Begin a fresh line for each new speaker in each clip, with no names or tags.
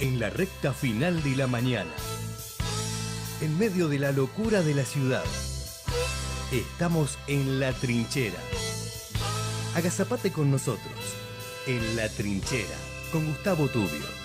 en la recta final de la mañana. En medio de la locura de la ciudad, estamos en La Trinchera. Agazapate con nosotros, en La Trinchera, con Gustavo Tubio.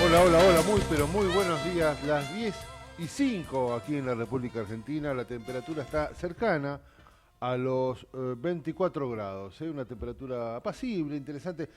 Hola, muy buenos días. Las 10:05 aquí en la República Argentina. La temperatura está cercana a los 24 grados. Una temperatura apacible, interesante.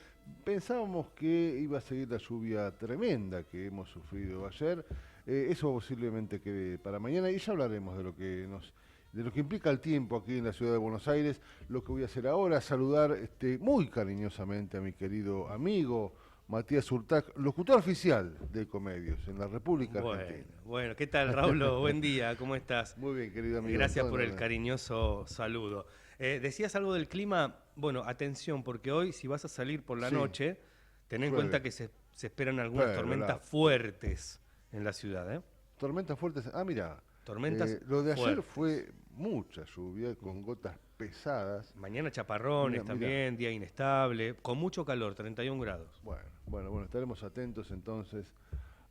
Pensábamos que iba a seguir la lluvia tremenda que hemos sufrido ayer. Eso posiblemente quede para mañana y ya hablaremos de lo que implica el tiempo aquí en la ciudad de Buenos Aires. Lo que voy a hacer ahora es saludar muy cariñosamente a mi querido amigo Matías Urtac, locutor oficial de Ecomedios en la República Argentina.
Bueno, ¿qué tal, Raúl? Buen día, ¿cómo estás?
Muy bien, querido amigo.
Gracias por el cariñoso saludo. Decías algo del clima. Bueno, atención, porque hoy si vas a salir por la noche, ten en cuenta que se esperan algunas tormentas fuertes en la ciudad, ¿eh?
Tormentas fuertes. Ah, mira.
Tormentas
lo de ayer
fuertes.
fue mucha lluvia con gotas pesadas.
Mañana chaparrones también, día inestable, con mucho calor, 31 grados.
Bueno, estaremos atentos entonces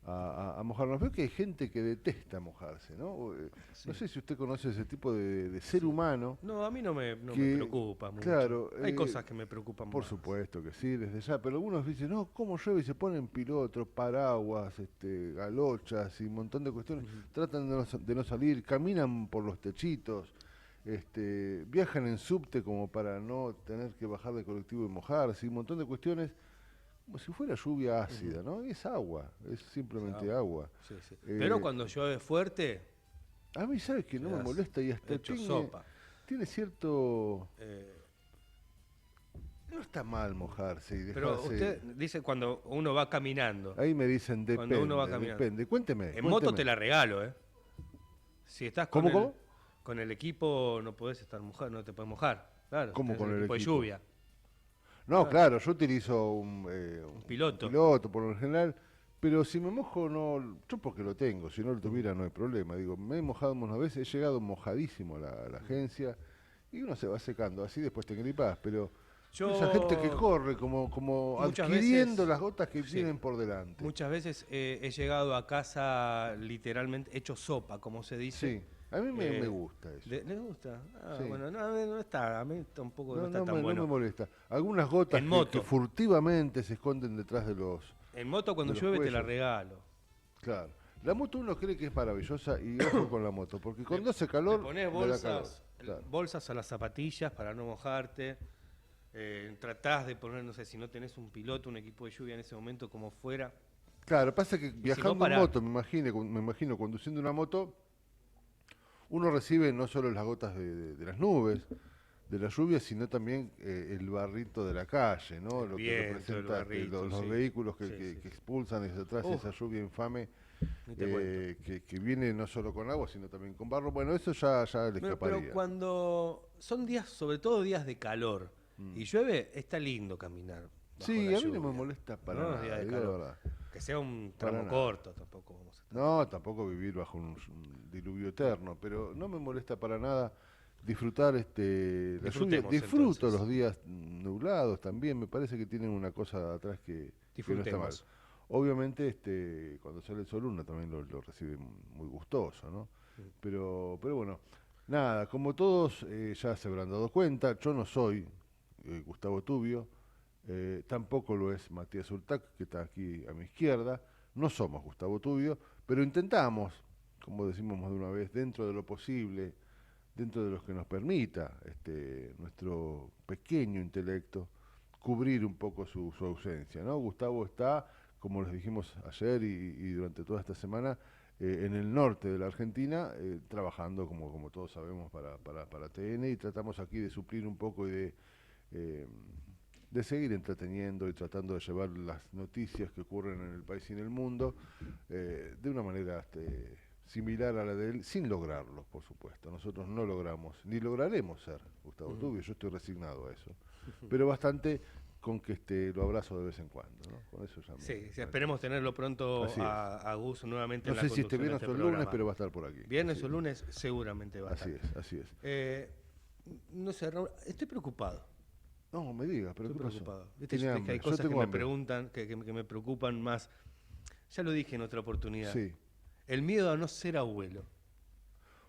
a mojarnos. Veo que hay gente que detesta mojarse, ¿no? Sí. No sé si usted conoce ese tipo de ser humano.
No, a mí no me preocupa mucho. Claro, hay cosas que me preocupan
por
más.
supuesto que sí, desde ya, pero algunos dicen, no, ¿cómo llueve? Y se ponen pilotos, paraguas, galochas y un montón de cuestiones. Tratan de no salir, caminan por los techitos. Viajan en subte como para no tener que bajar de colectivo y mojarse, y un montón de cuestiones como si fuera lluvia ácida, ¿no? Es agua, es simplemente agua.
Sí. Pero cuando llueve fuerte...
A mí, ¿sabes que no me molesta? Y hasta tiene cierto... No está mal mojarse y dejarse...
Pero usted dice cuando uno va caminando.
Ahí me dicen, depende.
Cuando uno va caminando.
Depende. Cuénteme.
Moto te la regalo, ¿eh? Si estás con
¿Cómo?
Con el equipo no podés estar mojado, no te podés mojar. Claro.
¿Cómo con el equipo?
De lluvia.
No, claro, yo utilizo un
piloto.
Por lo general, pero si me mojo, no, yo porque lo tengo, si no lo tuviera no hay problema. Digo, me he mojado unas veces, he llegado mojadísimo a la agencia y uno se va secando, así después te gripas, pero esa gente que corre como adquiriendo veces, las gotas que vienen por delante.
Muchas veces he llegado a casa literalmente hecho sopa, como se dice.
Sí. A mí me gusta eso.
¿Le gusta? Sí. Bueno, no está, a mí tampoco no está tan bueno.
No me molesta. Algunas gotas que furtivamente se esconden detrás de los...
En moto cuando llueve te la regalo.
Claro. La moto uno cree que es maravillosa y ojo con la moto, porque cuando hace calor...
Le pones bolsas a las zapatillas para no mojarte. Tratás de poner, no sé, si no tenés un piloto, un equipo de lluvia en ese momento como fuera.
Claro, pasa que viajando en moto, me imagino conduciendo una moto... Uno recibe no solo las gotas de las nubes, de la lluvia, sino también el barrito de la calle, ¿no? Lo que representa los vehículos que expulsan desde atrás esa lluvia infame que viene no solo con agua, sino también con barro. Bueno, eso ya le escaparía.
Pero cuando son días, sobre todo días de calor, y llueve, está lindo caminar.
Sí, a mí no me molesta para nada,
días de
digo la
calor.
verdad.
Que sea un tramo corto, tampoco vamos a estar.
No, tampoco vivir bajo un diluvio eterno, pero no me molesta para nada disfrutar la lluvia. Disfruto
entonces
los días nublados también, me parece que tienen una cosa atrás que no está mal. Obviamente cuando sale el sol uno también lo recibe muy gustoso, ¿no?
Sí.
Pero bueno, nada, como todos ya se habrán dado cuenta, yo no soy Gustavo Tubio, tampoco lo es Matías Urtac, que está aquí a mi izquierda. No somos Gustavo Tubio, pero intentamos, como decimos más de una vez, dentro de lo posible, dentro de lo que nos permita nuestro pequeño intelecto, cubrir un poco su ausencia, ¿no? Gustavo está, como les dijimos ayer y durante toda esta semana, en el norte de la Argentina, trabajando, como todos sabemos, para TN, y tratamos aquí de suplir un poco y de seguir entreteniendo y tratando de llevar las noticias que ocurren en el país y en el mundo de una manera similar a la de él, sin lograrlo, por supuesto. Nosotros no logramos, ni lograremos ser Gustavo Tubio, yo estoy resignado a eso, pero bastante con que lo abrazo de vez en cuando, ¿no? Con eso ya
sí, esperemos tenerlo pronto a Gus nuevamente en la
conducción. No sé si
viernes
o el lunes, pero va a estar por aquí.
Viernes o lunes seguramente va a estar.
Así es.
No sé, Raúl, estoy preocupado.
No, me digas, pero
estoy
¿qué
preocupado.
pasó?
¿Viste? Hay cosas que me preguntan, que me preocupan más. Ya lo dije en otra oportunidad.
Sí.
El miedo a no ser abuelo.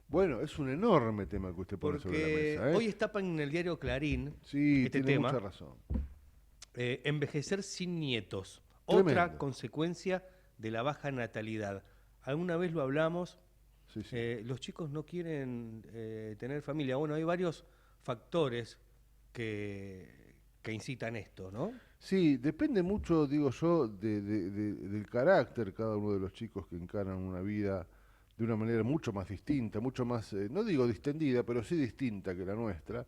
Bueno, es un enorme tema que usted pone sobre la mesa.
Hoy está en el diario Clarín
tiene
tema.
Mucha razón.
Envejecer sin nietos.
Tremendo.
Otra consecuencia de la baja natalidad. Alguna vez lo hablamos.
Sí.
Los chicos no quieren tener familia. Bueno, hay varios factores que incitan esto, ¿no?
Sí, depende mucho, digo yo, del carácter cada uno de los chicos que encaran una vida de una manera mucho más distinta, mucho más, no digo distendida, pero sí distinta que la nuestra.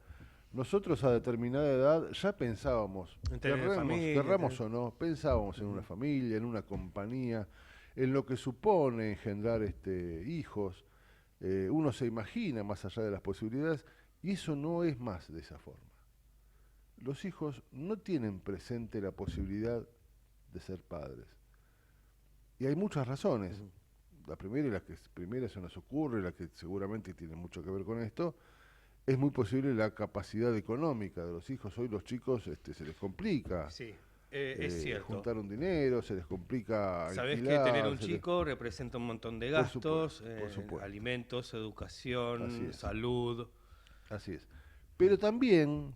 Nosotros a determinada edad ya pensábamos, querramos o no, pensábamos en una familia, en una compañía, en lo que supone engendrar hijos. Uno se imagina más allá de las posibilidades y eso no es más de esa forma. Los hijos no tienen presente la posibilidad de ser padres. Y hay muchas razones. La primera, y la que primero se nos ocurre, la que seguramente tiene mucho que ver con esto, es muy posible la capacidad económica de los hijos. Hoy los chicos se les complica.
Sí, es cierto.
Juntar un dinero, se les complica
Sabés
alquilar,
que tener un chico representa un montón de gastos,
por supuesto.
Alimentos, educación, salud.
Así es. Pero también,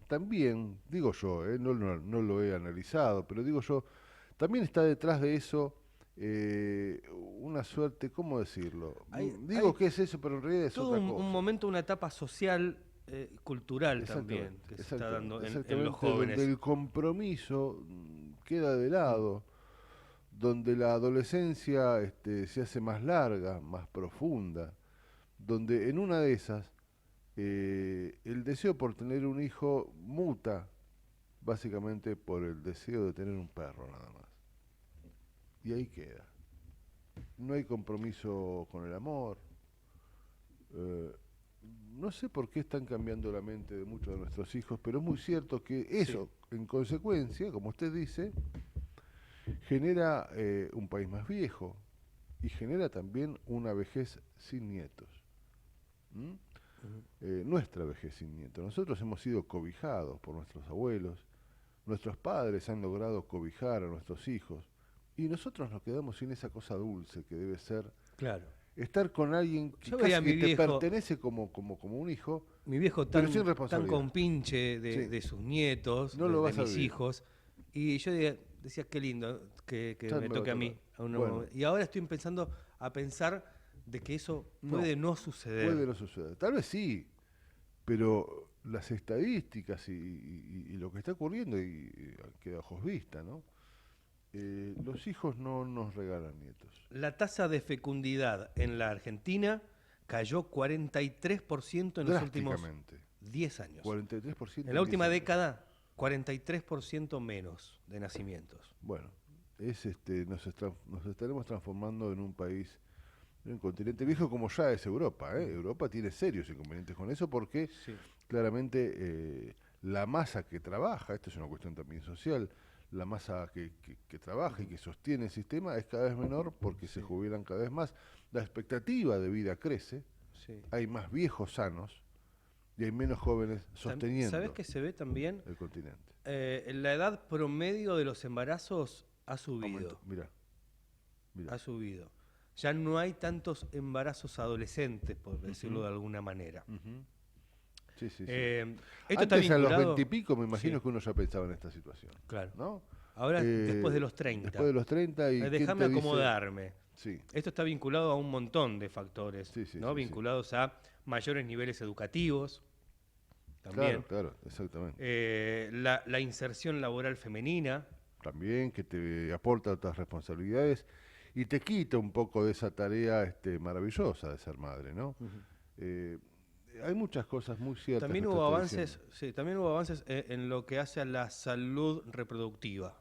digo yo, no lo he analizado, pero digo yo, también está detrás de eso una suerte, ¿cómo decirlo? Digo que es eso, pero en realidad es otra cosa.
Un momento, una etapa social, cultural también, que se está dando en los jóvenes.
Donde el compromiso queda de lado, donde la adolescencia se hace más larga, más profunda, donde en una de esas el deseo por tener un hijo muta básicamente por el deseo de tener un perro nada más. Y ahí queda. No hay compromiso con el amor. No sé por qué están cambiando la mente de muchos de nuestros hijos, pero es muy cierto que eso, en consecuencia, como usted dice, genera un país más viejo y genera también una vejez sin nietos. Nuestra vejez sin nietos. Nosotros hemos sido cobijados por nuestros abuelos, nuestros padres han logrado cobijar a nuestros hijos y nosotros nos quedamos sin esa cosa dulce que debe ser estar con alguien que te pertenece como un hijo.
Mi viejo tan compinche de sus nietos, de mis hijos, y yo decía qué lindo que me toque a mí. Y ahora estoy empezando a pensar de que eso puede no suceder.
Puede no suceder. Tal vez sí, pero las estadísticas y lo que está ocurriendo y queda a ojos vista, ¿no? Los hijos no nos regalan nietos.
La tasa de fecundidad en la Argentina cayó 43% en los últimos 10 años.
43%.
En la última década, 43% menos de nacimientos.
Bueno, nos estaremos transformando en un país, en un continente viejo como ya es Europa. Europa tiene serios inconvenientes con eso porque
Sí.
claramente la masa que trabaja, esto es una cuestión también social, la masa que trabaja y que sostiene el sistema es cada vez menor porque se jubilan cada vez más. La expectativa de vida crece,
Sí.
hay más viejos sanos y hay menos jóvenes sosteniendo
¿Sabés que se ve también?
el continente.
La edad promedio de los embarazos ha subido.
Mirá.
Ha subido. Ya no hay tantos embarazos adolescentes, por decirlo de alguna manera.
Sí, sí, sí.
Esto está
Antes a los
vinculado.
20 y pico me imagino
Sí.
que uno ya pensaba en esta situación.
Claro.
¿No?
Ahora, después de los 30.
Después de los 30 y ¿quién
Déjame
te dice?
acomodarme.
Sí,
Esto está vinculado a un montón de factores,
Sí, sí,
¿no?
sí,
Vinculados a mayores niveles educativos, también.
claro, exactamente.
La inserción laboral femenina.
También que te aporta otras responsabilidades y te quita un poco de esa tarea maravillosa de ser madre, ¿no? Hay muchas cosas muy ciertas.
También
que
hubo
usted está
avances,
diciendo.
sí, también hubo avances en lo que hace a la salud reproductiva.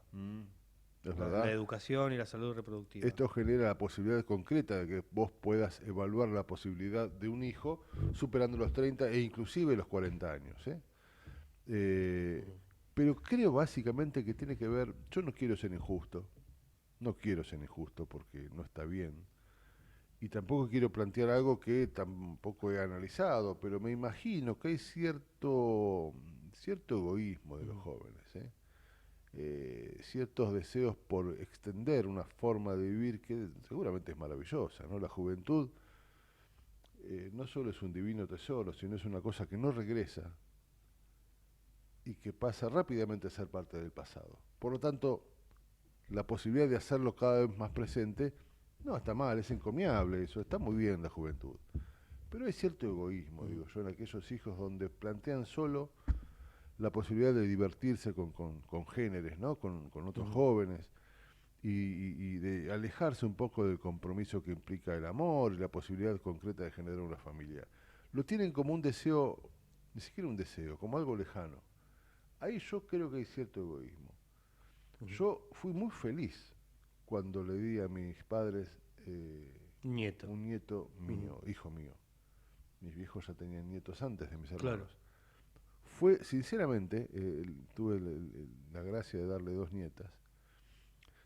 Es
La
verdad.
educación y la salud reproductiva.
Esto genera la posibilidad concreta de que vos puedas evaluar la posibilidad de un hijo superando los 30 e inclusive los 40 años. Pero creo básicamente que tiene que ver, yo no quiero ser injusto porque no está bien, y tampoco quiero plantear algo que tampoco he analizado, pero me imagino que hay cierto egoísmo de los jóvenes, ciertos deseos por extender una forma de vivir que seguramente es maravillosa, ¿no? La juventud no solo es un divino tesoro, sino es una cosa que no regresa y que pasa rápidamente a ser parte del pasado. Por lo tanto, la posibilidad de hacerlo cada vez más presente no está mal, es encomiable eso, está muy bien la juventud. Pero hay cierto egoísmo, digo yo, en aquellos hijos donde plantean solo la posibilidad de divertirse con géneres, ¿no? Con otros jóvenes, y de alejarse un poco del compromiso que implica el amor y la posibilidad concreta de generar una familia. Lo tienen como un deseo, ni siquiera un deseo, como algo lejano. Ahí yo creo que hay cierto egoísmo. Yo fui muy feliz cuando le di a mis padres
Nieto.
un nieto mío, hijo mío. Mis viejos ya tenían nietos antes de mis hermanos.
Claro.
Fue, sinceramente, tuve la gracia de darle 2 nietas.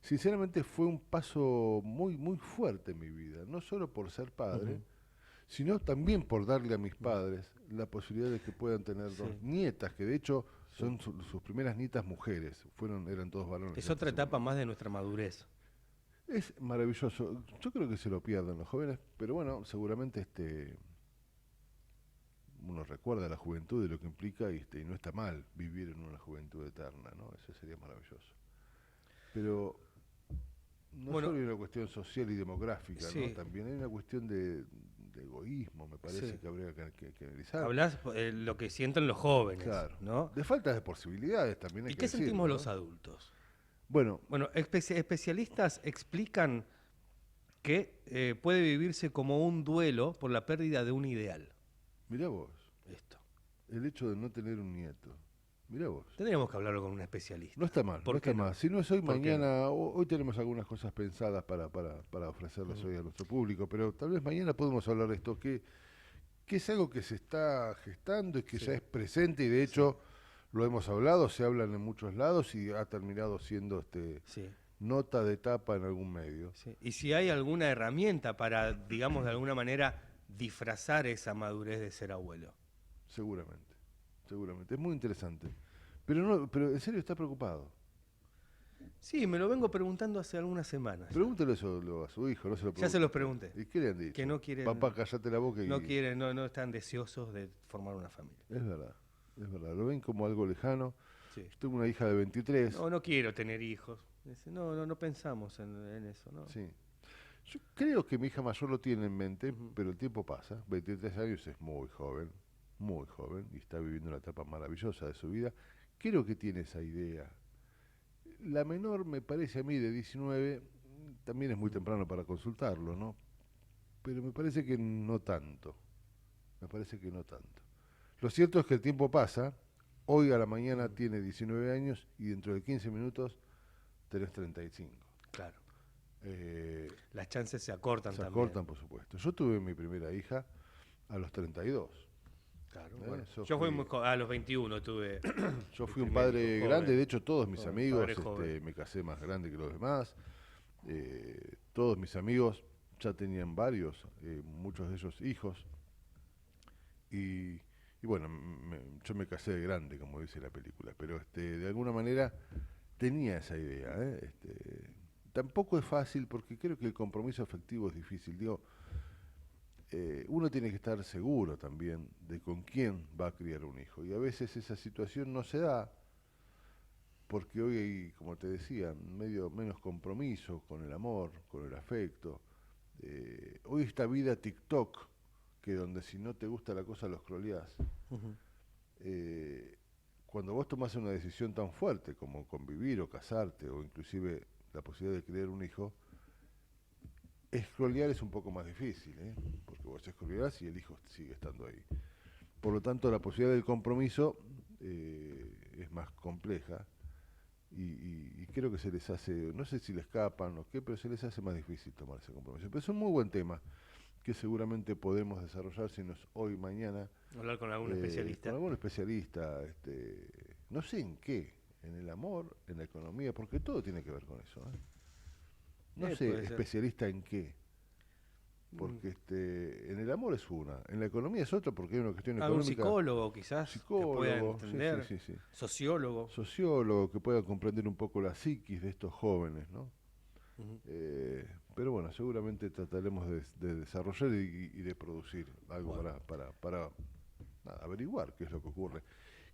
Sinceramente fue un paso muy, muy fuerte en mi vida, no solo por ser padre, sino también por darle a mis padres la posibilidad de que puedan tener 2 nietas, que de hecho son sus primeras nietas mujeres, eran todos varones.
Es otra etapa más de nuestra madurez.
Es maravilloso. Yo creo que se lo pierden los jóvenes, pero bueno, seguramente uno recuerda la juventud y lo que implica y no está mal vivir en una juventud eterna, ¿no? Eso sería maravilloso. Pero no solo hay una cuestión social y demográfica, ¿no? También hay una cuestión de egoísmo, me parece que habría que analizar.
Hablás lo que sienten los jóvenes,
claro,
¿no?
de falta de posibilidades también hay
¿Y
que
qué
decirlo,
sentimos
¿no?
los adultos?
Bueno,
Especialistas explican que puede vivirse como un duelo por la pérdida de un ideal.
mirá vos,
Esto.
el hecho de no tener un nieto. Mirá vos.
Tendríamos que hablarlo con un especialista.
No está mal, no está mal. Si no es hoy,
¿Por qué
mañana, hoy tenemos algunas cosas pensadas para ofrecerles hoy a nuestro público, pero tal vez mañana podemos hablar de esto, que es algo que se está gestando y que ya es presente y de hecho lo hemos hablado, se hablan en muchos lados y ha terminado siendo nota de tapa en algún medio.
Sí. Y si hay alguna herramienta para, digamos, de alguna manera disfrazar esa madurez de ser abuelo.
Seguramente. Es muy interesante. Pero en serio está preocupado.
Sí, me lo vengo preguntando hace algunas semanas.
Pregúntele eso a su hijo, no se lo pregunte.
Ya se los pregunté.
¿Y qué le han dicho?
Que no quieren.
Papá, cállate la boca y...
No quieren, no están deseosos de formar una familia.
Es verdad. Lo ven como algo lejano.
Sí.
Yo tengo una hija de 23.
No quiero tener hijos. Dice, no pensamos en eso, ¿no?
Sí. Yo creo que mi hija mayor lo tiene en mente, pero el tiempo pasa. 23 años es muy joven, y está viviendo una etapa maravillosa de su vida. Creo que tiene esa idea. La menor, me parece a mí, de 19, también es muy temprano para consultarlo, ¿no? Pero me parece que no tanto. Lo cierto es que el tiempo pasa. Hoy a la mañana tiene 19 años y dentro de 15 minutos tenés 35.
Claro. Las chances se acortan también.
Se acortan, por supuesto. Yo tuve mi primera hija a los 32.
Claro, bueno. Yo fui a los 21 tuve.
Yo fui un padre grande, de hecho todos mis amigos, me casé más grande que los demás. Todos mis amigos ya tenían varios, muchos de ellos hijos. Y bueno, yo me casé de grande, como dice la película, pero de alguna manera tenía esa idea. Tampoco es fácil porque creo que el compromiso afectivo es difícil. Digo, uno tiene que estar seguro también de con quién va a criar un hijo. Y a veces esa situación no se da porque hoy hay, como te decía, menos compromiso con el amor, con el afecto. Hoy esta vida TikTok, que donde si no te gusta la cosa lo scrolleás. Cuando vos tomás una decisión tan fuerte como convivir o casarte o inclusive la posibilidad de criar un hijo, scrollear es un poco más difícil, porque vos scrolleás y el hijo sigue estando ahí. Por lo tanto, la posibilidad del compromiso es más compleja y creo que se les hace, no sé si le escapan o qué, pero se les hace más difícil tomar ese compromiso. Pero es un muy buen tema que seguramente podemos desarrollar si no es hoy, mañana.
Hablar con algún especialista.
Con algún especialista, no sé en qué, en el amor, en la economía, porque todo tiene que ver con eso. No sé, especialista en qué. Porque en el amor es una, en la economía es otra porque hay una cuestión económica.
Un psicólogo quizás,
psicólogo,
que pueda entender,
sí.
sociólogo.
Sociólogo, que pueda comprender un poco la psiquis de estos jóvenes, ¿no? Pero bueno, seguramente trataremos de desarrollar y de producir algo para averiguar qué es lo que ocurre.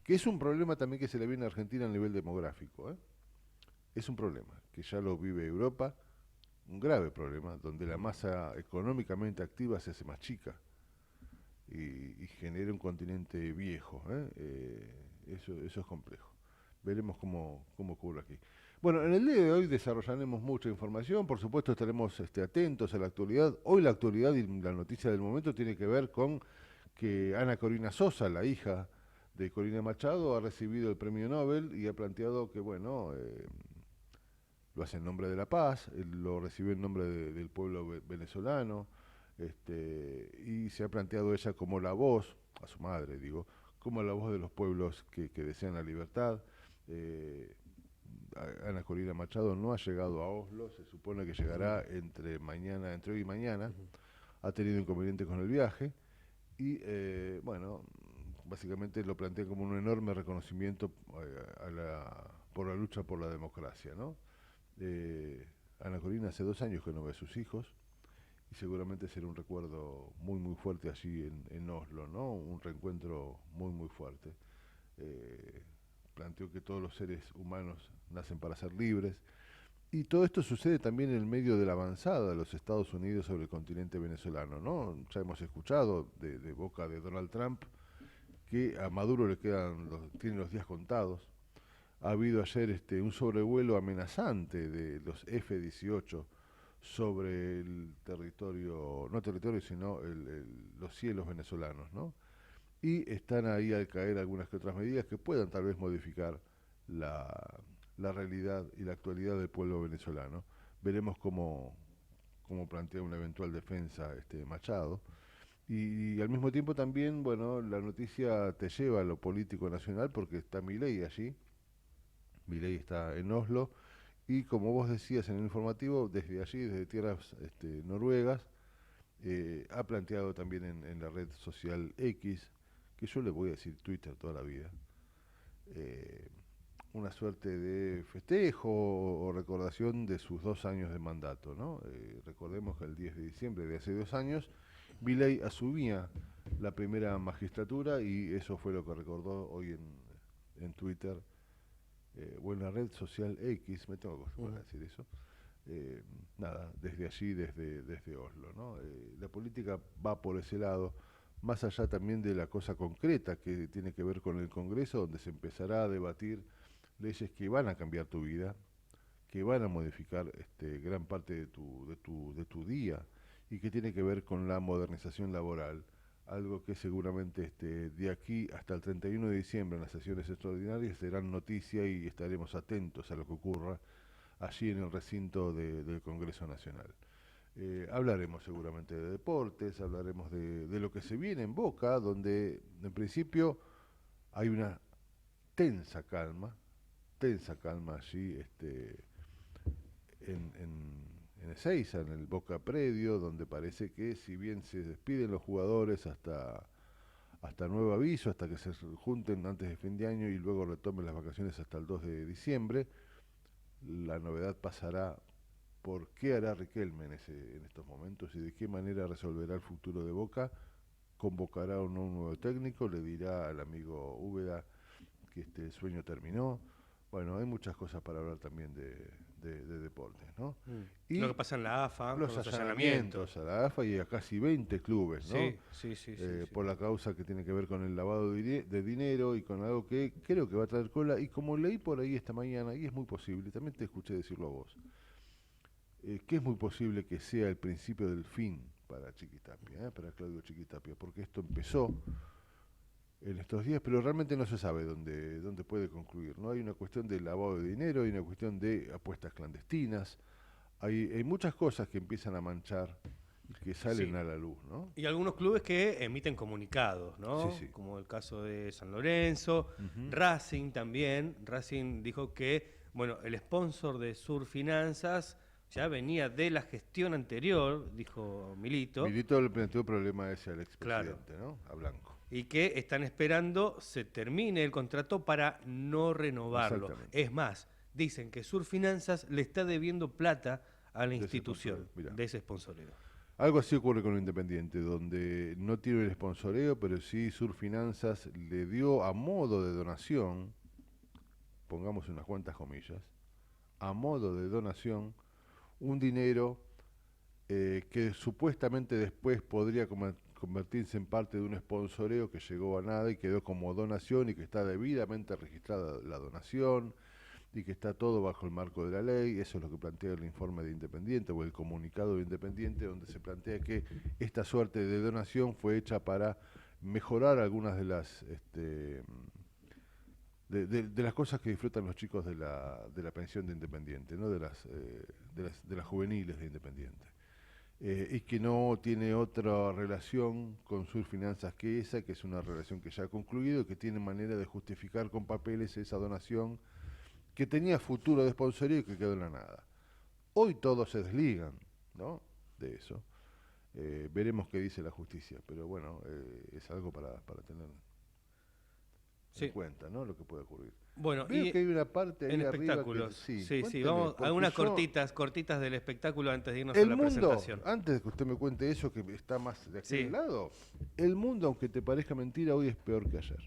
Que es un problema también que se le viene a Argentina a nivel demográfico. Es un problema que ya lo vive Europa, un grave problema, donde la masa económicamente activa se hace más chica y genera un continente viejo. Eso es complejo. Veremos cómo ocurre aquí. Bueno, en el día de hoy desarrollaremos mucha información, por supuesto estaremos atentos a la actualidad. Hoy la actualidad y la noticia del momento tiene que ver con que Ana Corina Sosa, la hija de Corina Machado, ha recibido el premio Nobel y ha planteado que, bueno, lo hace en nombre de la paz, lo recibió en nombre del pueblo venezolano, y se ha planteado ella como la voz, a su madre digo, como la voz de los pueblos que desean la libertad. Ana Corina Machado no ha llegado a Oslo, se supone que llegará entre hoy y mañana, ha tenido inconveniente con el viaje y bueno, básicamente lo plantea como un enorme reconocimiento por la lucha por la democracia, ¿no? Ana Corina hace 2 años que no ve a sus hijos y seguramente será un recuerdo muy muy fuerte allí en Oslo, ¿no? Un reencuentro muy muy fuerte. Planteó que todos los seres humanos nacen para ser libres y todo esto sucede también en el medio de la avanzada de los Estados Unidos sobre el continente venezolano, ¿no? Ya hemos escuchado de boca de Donald Trump que a Maduro tiene los días contados. Ha habido ayer un sobrevuelo amenazante de los F-18 sobre el territorio, no territorio, sino los cielos venezolanos, ¿no? Y están ahí al caer algunas que otras medidas que puedan tal vez modificar la realidad y la actualidad del pueblo venezolano. Veremos cómo plantea una eventual defensa Machado. Y al mismo tiempo también, bueno, la noticia te lleva a lo político nacional porque está Milei allí. Milei está en Oslo y como vos decías en el informativo, desde allí, desde tierras noruegas, ha planteado también en la red social X, que yo le voy a decir Twitter toda la vida, una suerte de festejo o recordación de sus 2 años de mandato, ¿no? Recordemos que el 10 de diciembre de hace 2 años, Milei asumía la primera magistratura y eso fue lo que recordó hoy en Twitter, o en la red social X, me tengo que acostumbrar a decir eso. Nada, desde allí, desde Oslo, ¿no? La política va por ese lado, más allá también de la cosa concreta que tiene que ver con el Congreso, donde se empezará a debatir leyes que van a cambiar tu vida, que van a modificar gran parte de tu día y que tiene que ver con la modernización laboral, algo que seguramente de aquí hasta el 31 de diciembre en las sesiones extraordinarias serán noticia y estaremos atentos a lo que ocurra allí en el recinto del Congreso Nacional. Hablaremos seguramente de deportes, hablaremos de lo que se viene en Boca, donde en principio hay una tensa calma allí en Ezeiza, en el Boca Predio, donde parece que si bien se despiden los jugadores hasta nuevo aviso, hasta que se junten antes de fin de año y luego retomen las vacaciones hasta el 2 de diciembre, la novedad pasará por qué hará Riquelme en estos momentos y de qué manera resolverá el futuro de Boca. Convocará o no un nuevo técnico, le dirá al amigo Úbeda que el sueño terminó. Bueno, hay muchas cosas para hablar también de deportes, ¿no?
Y lo que pasa en la AFA,
los allanamientos a la AFA y a casi 20 clubes, ¿no?
Sí.
Por la causa que tiene que ver con el lavado de dinero y con algo que creo que va a traer cola. Y como leí por ahí esta mañana, y es muy posible, también te escuché decirlo a vos, que es muy posible que sea el principio del fin para Chiquitapia, para Claudio Chiquitapia, porque esto empezó en estos días, pero realmente no se sabe dónde puede concluir, ¿no? Hay una cuestión de lavado de dinero, hay una cuestión de apuestas clandestinas, hay muchas cosas que empiezan a manchar y que salen a la luz, ¿no?
Y algunos clubes que emiten comunicados, ¿no?
Sí.
Como el caso de San Lorenzo, Racing también. Racing dijo que, bueno, el sponsor de Sur Finanzas ya venía de la gestión anterior, dijo Milito.
Milito le planteó el problema ese al expresidente, ¿no? A Blanco.
Y que están esperando se termine el contrato para no renovarlo. Es más, dicen que Sur Finanzas le está debiendo plata a la institución de ese sponsoreo.
Algo así ocurre con lo Independiente, donde no tiene el sponsoreo, pero sí Sur Finanzas le dio a modo de donación, pongamos unas cuantas comillas, a modo de donación, un dinero que supuestamente después podría convertirse en parte de un sponsoreo que llegó a nada y quedó como donación y que está debidamente registrada la donación y que está todo bajo el marco de la ley. Eso es lo que plantea el informe de Independiente o el comunicado de Independiente, donde se plantea que esta suerte de donación fue hecha para mejorar algunas de las de las cosas que disfrutan los chicos de la pensión de Independiente, ¿no? de las juveniles de Independiente. Y que no tiene otra relación con Sur Finanzas que esa, que es una relación que ya ha concluido y que tiene manera de justificar con papeles esa donación que tenía futuro de sponsoría y que quedó en la nada. Hoy todos se desligan, ¿no? De eso. Veremos qué dice la justicia, pero bueno, es algo para tener en cuenta, ¿no? Lo que puede ocurrir.
Bueno,
veo que hay una parte ahí
en
arriba
espectáculos.
Que,
sí, vamos a algunas cortitas del espectáculo antes de irnos a la
mundo,
presentación.
Antes de que usted me cuente eso, que está más de aquel lado, el mundo, aunque te parezca mentira, hoy es peor que ayer.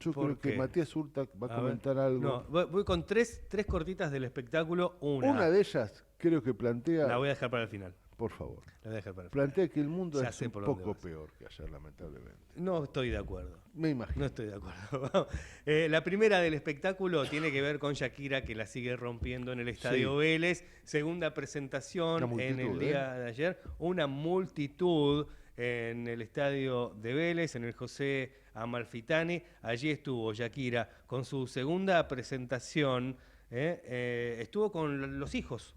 Yo creo que Matías Urtac va a comentar algo.
No, voy con tres cortitas del espectáculo. Una
de ellas creo que plantea...
La voy a dejar para el final.
Por favor.
La voy a dejar para el
plantea final. Que el mundo es un poco peor que ayer, lamentablemente.
No estoy de acuerdo.
Me imagino.
No estoy de acuerdo. La primera del espectáculo tiene que ver con Shakira, que la sigue rompiendo en el Estadio Vélez. Segunda presentación en el día de ayer. Una multitud en el Estadio de Vélez, en el José Amalfitani. Allí estuvo Shakira con su segunda presentación. Estuvo con los hijos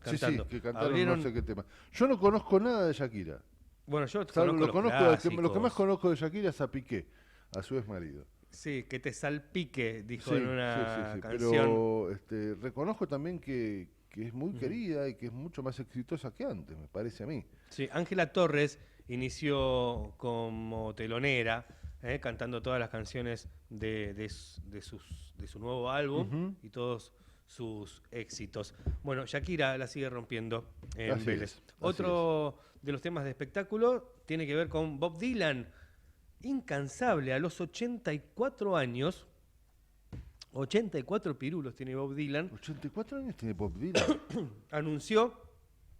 cantando.
Sí, que cantaron no sé qué tema. Yo no conozco nada de Shakira.
Bueno, yo
lo que más conozco de Shakira es a Piqué, a su ex marido.
Sí, que te salpique, dijo en una canción.
Pero reconozco también que es muy querida y que es mucho más exitosa que antes, me parece a mí.
Sí, Ángela Torres inició como telonera, cantando todas las canciones de su nuevo álbum y todos sus éxitos. Bueno, Shakira la sigue rompiendo en Vélez. Otro de los temas de espectáculo tiene que ver con Bob Dylan, incansable a los 84 años. 84 pirulos tiene Bob Dylan.
84 años tiene Bob Dylan.
Anunció.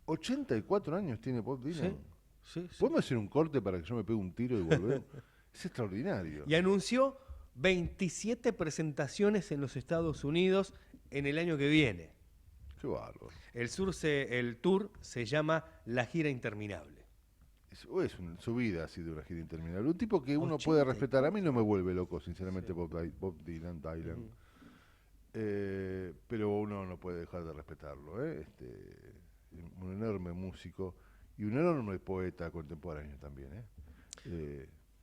84 años tiene Bob Dylan.
Sí.
¿Podemos hacer un corte para que yo me pegue un tiro y volver? Es extraordinario.
Y anunció 27 presentaciones en los Estados Unidos en el año que viene.
Qué bárbaro.
El tour se llama La Gira Interminable.
Su vida ha sido una gira interminable. Un tipo que uno puede respetar. A mí no me vuelve loco, sinceramente, Bob Dylan. pero uno no puede dejar de respetarlo, ¿eh? Un enorme músico y un enorme poeta contemporáneo también,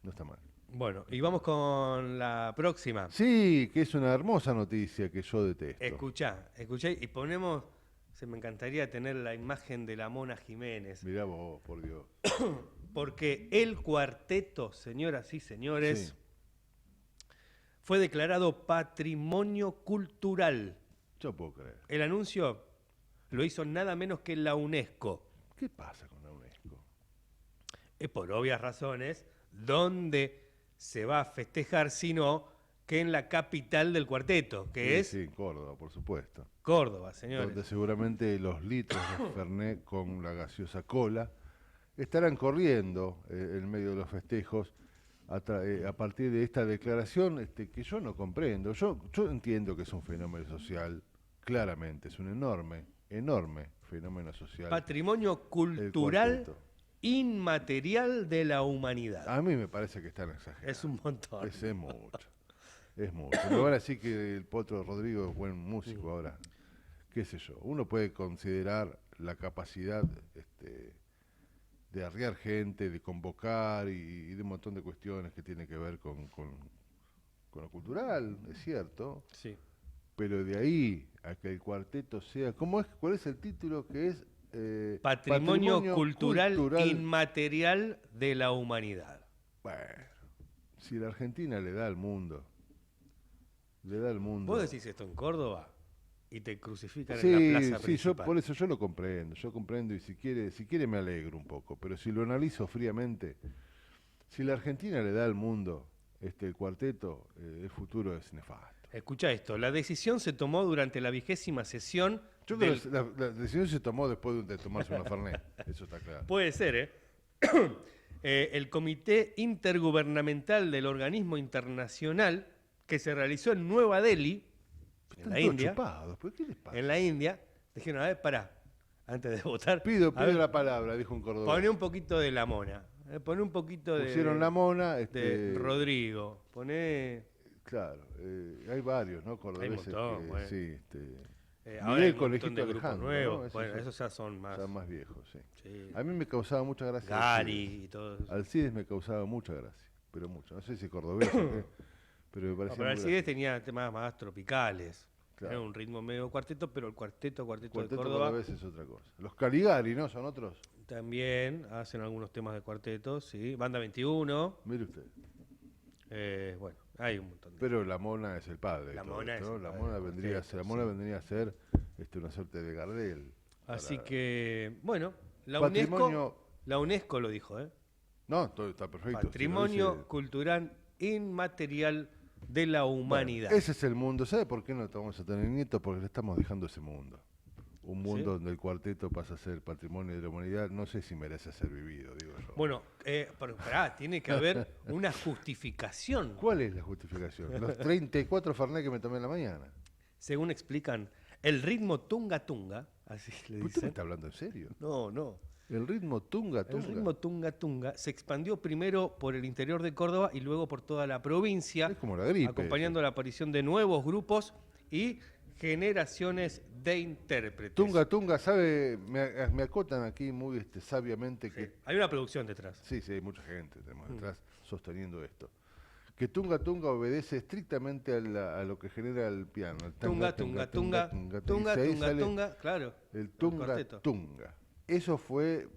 no está mal.
Bueno, y vamos con la próxima.
Sí, que es una hermosa noticia que yo detesto.
Escuchá, y ponemos, me encantaría tener la imagen de la Mona Jiménez.
Mirá vos, por Dios.
Porque el cuarteto, señoras y señores, fue declarado Patrimonio Cultural.
Yo puedo creer.
El anuncio lo hizo nada menos que la UNESCO.
¿Qué pasa con la UNESCO?
Por obvias razones, ¿dónde se va a festejar sino que en la capital del cuarteto, que es...
Sí, en Córdoba, por supuesto.
Córdoba, señores.
Donde seguramente los litros de Fernet con la gaseosa cola estarán corriendo en medio de los festejos a partir de esta declaración que yo no comprendo. Yo entiendo que es un fenómeno social, claramente, es un enorme fenómeno social.
Patrimonio cultural inmaterial de la humanidad.
A mí me parece que están exagerados.
Es un montón.
Es mucho. Es mucho. Pero ahora sí que el Potro Rodrigo es buen músico ahora. Qué sé yo. Uno puede considerar la capacidad de arriar gente, de convocar y de un montón de cuestiones que tienen que ver con lo cultural, es cierto.
Sí.
Pero de ahí a que el cuarteto sea... ¿Cuál es el título que es?
Patrimonio cultural inmaterial de la humanidad.
Bueno, si la Argentina le da al mundo,
¿Vos decís esto en Córdoba? Y te crucifican
sí,
en la plaza
principal.
Sí,
por eso yo lo comprendo y si quiere me alegro un poco, pero si lo analizo fríamente, si la Argentina le da al mundo el cuarteto, el futuro es nefasto.
Escucha esto, la decisión se tomó durante la 20ª sesión.
Yo creo que la decisión se tomó después de tomarse una Fernet, eso está claro.
Puede ser, el Comité Intergubernamental del Organismo Internacional que se realizó en Nueva Delhi, en la India.
Chupados, ¿qué les pasa?
En la India, dijeron, a ver, pará, antes de votar.
Pido la palabra, dijo un cordobés.
Poné un poquito de la Mona, poné un poquito
Pusieron la Mona.
de Rodrigo, poné...
Claro, hay varios, ¿no? Cordobeses.
Hay un montón, bueno.
Sí,
ahora hay
el
un montón de grupos
Alejandro,
nuevos.
¿no?
Bueno, esos ya son más...
Son más viejos, sí.
Sí.
A mí me causaba mucha gracia.
Gary y todo eso.
Alcides me causaba mucha gracia, pero mucho. No sé si cordobés o qué, pero me parecía
pero Alcides tenía temas más tropicales.
Claro.
Era un ritmo medio cuarteto, pero el cuarteto de Córdoba...
cordobés es otra cosa. Los Caligari, ¿no? ¿Son otros?
También hacen algunos temas de cuarteto, sí. Banda 21.
Mire usted.
Bueno, hay un montón de...
Pero la Mona es el padre.
La Mona
¿no?
es el
La
padre
Mona
del
vendría
cuarteto,
a ser una suerte de Gardel.
Así que, bueno, la
Patrimonio...
UNESCO lo dijo, ¿eh?
No, todo está perfecto.
Patrimonio cultural inmaterial de la humanidad.
Bueno, ese es el mundo. ¿Sabe por qué no vamos a tener nietos? Porque le estamos dejando ese mundo. Un mundo donde el cuarteto pasa a ser patrimonio de la humanidad. No sé si merece ser vivido, digo yo.
Bueno, pero pará, tiene que haber una justificación.
¿Cuál es la justificación? Los 34 Fernet que me tomé en la mañana.
Según explican, el ritmo tunga tunga, así le
¿Usted me
dicen.
está hablando en serio?
No.
El ritmo tunga tunga.
El ritmo tunga tunga se expandió primero por el interior de Córdoba y luego por toda la provincia,
Es como la gripe.
acompañando la aparición de nuevos grupos y generaciones de intérpretes.
Tunga tunga, ¿sabe? Me acotan aquí muy sabiamente que...
Hay una producción detrás.
Sí, hay mucha gente tenemos detrás sosteniendo esto. Que tunga tunga obedece estrictamente a lo que genera el piano. El
Tunga, claro.
El tunga tunga. Eso fue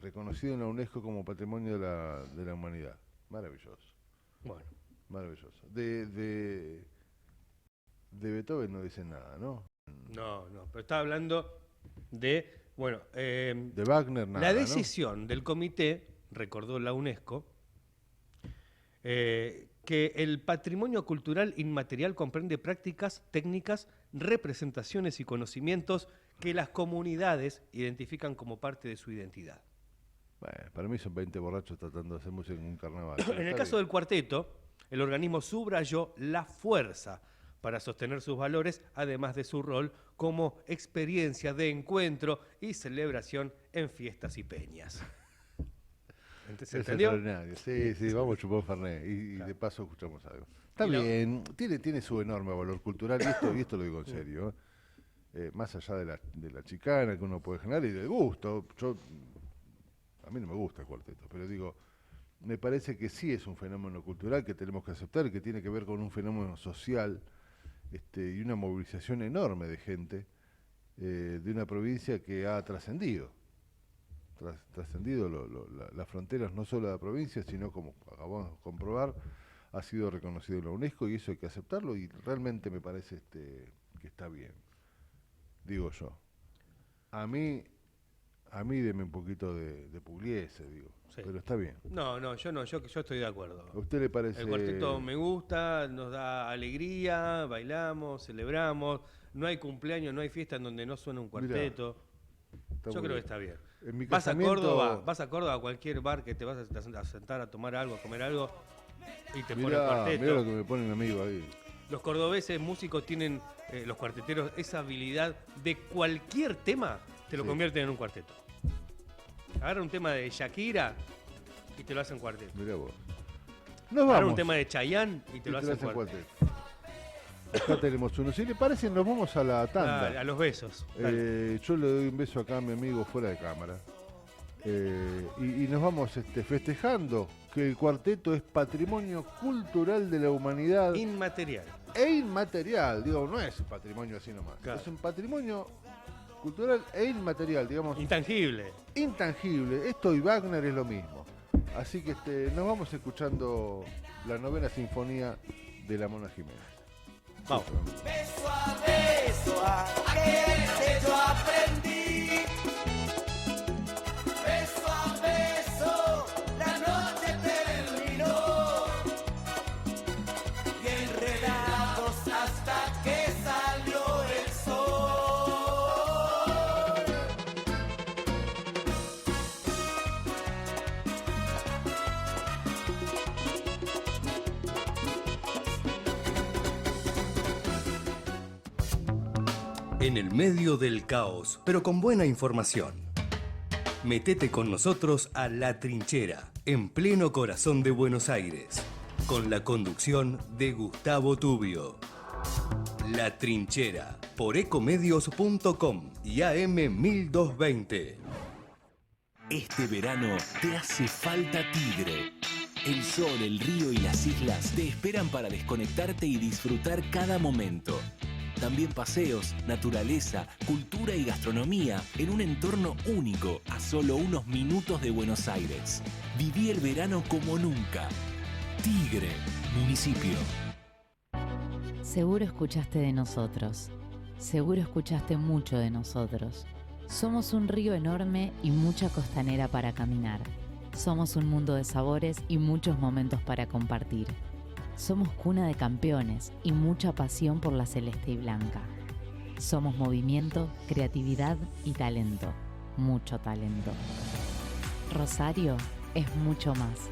reconocido en la UNESCO como Patrimonio de la Humanidad. Maravilloso.
Bueno.
Maravilloso. De Beethoven no dice nada, ¿no?
No, pero está hablando de... Bueno,
de Wagner nada,
la decisión del comité, recordó la UNESCO, que el patrimonio cultural inmaterial comprende prácticas, técnicas, representaciones y conocimientos que las comunidades identifican como parte de su identidad.
Bueno, para mí son 20 borrachos tratando de hacer música en un carnaval.
En el caso del cuarteto, el organismo subrayó la fuerza para sostener sus valores, además de su rol como experiencia de encuentro y celebración en fiestas y peñas. ¿Se entendió?
Sí, vamos a chupar un fernet y de paso escuchamos algo. Está bien, tiene su enorme valor cultural y esto lo digo en serio. Más allá de la chicana que uno puede generar y del gusto. A mí no me gusta el cuarteto, pero digo, me parece que sí es un fenómeno cultural que tenemos que aceptar, que tiene que ver con un fenómeno social y una movilización enorme de gente de una provincia que ha trascendido las fronteras no solo de la provincia, sino, como acabamos de comprobar, ha sido reconocido en la UNESCO y eso hay que aceptarlo y realmente me parece que está bien, digo yo. A mí deme un poquito de Pugliese, digo, sí. Pero está bien.
No, yo estoy de acuerdo.
¿A usted le parece?
El cuarteto me gusta, nos da alegría, bailamos, celebramos, no hay cumpleaños, no hay fiesta en donde no suena un cuarteto. Mirá, yo creo que está bien. Vas a Córdoba, a cualquier bar que te vas a sentar a tomar algo, a comer algo, y te ponen cuarteto.
Mirá lo que me pone mi amigo ahí.
Los cordobeses músicos tienen, los cuarteteros, esa habilidad de cualquier tema, te lo convierten en un cuarteto. Agarra un tema de Shakira y te lo hacen cuarteto.
Mirá vos.
Agarra un tema de Chayanne y te lo hacen cuarteto.
Acá tenemos uno. Si le parece, nos vamos a la tanda.
A los besos.
Yo le doy un beso acá a mi amigo fuera de cámara. Y nos vamos festejando que el cuarteto es patrimonio cultural de la humanidad.
Inmaterial.
E inmaterial, digo, no es un patrimonio así nomás. Claro. Es un patrimonio cultural e inmaterial, digamos.
Intangible.
Intangible. Esto y Wagner es lo mismo. Así que nos vamos escuchando la 9ª Sinfonía de la Mona Jiménez.
Vamos.
Beso a beso, aquel yo aprendí. Beso a beso, la noche terminó. Y enredados hasta que salió el sol.
En el medio del caos, pero con buena información. Metete con nosotros a La Trinchera, en pleno corazón de Buenos Aires, con la conducción de Gustavo Tubio. La Trinchera, por ecomedios.com y AM 1220.
Este verano te hace falta Tigre. El sol, el río y las islas te esperan para desconectarte y disfrutar cada momento. También paseos, naturaleza, cultura y gastronomía en un entorno único a solo unos minutos de Buenos Aires. Viví el verano como nunca. Tigre, municipio.
Seguro escuchaste de nosotros. Seguro escuchaste mucho de nosotros. Somos un río enorme y mucha costanera para caminar. Somos un mundo de sabores y muchos momentos para compartir. Somos cuna de campeones y mucha pasión por la celeste y blanca. Somos movimiento, creatividad y talento. Mucho talento. Rosario es mucho más.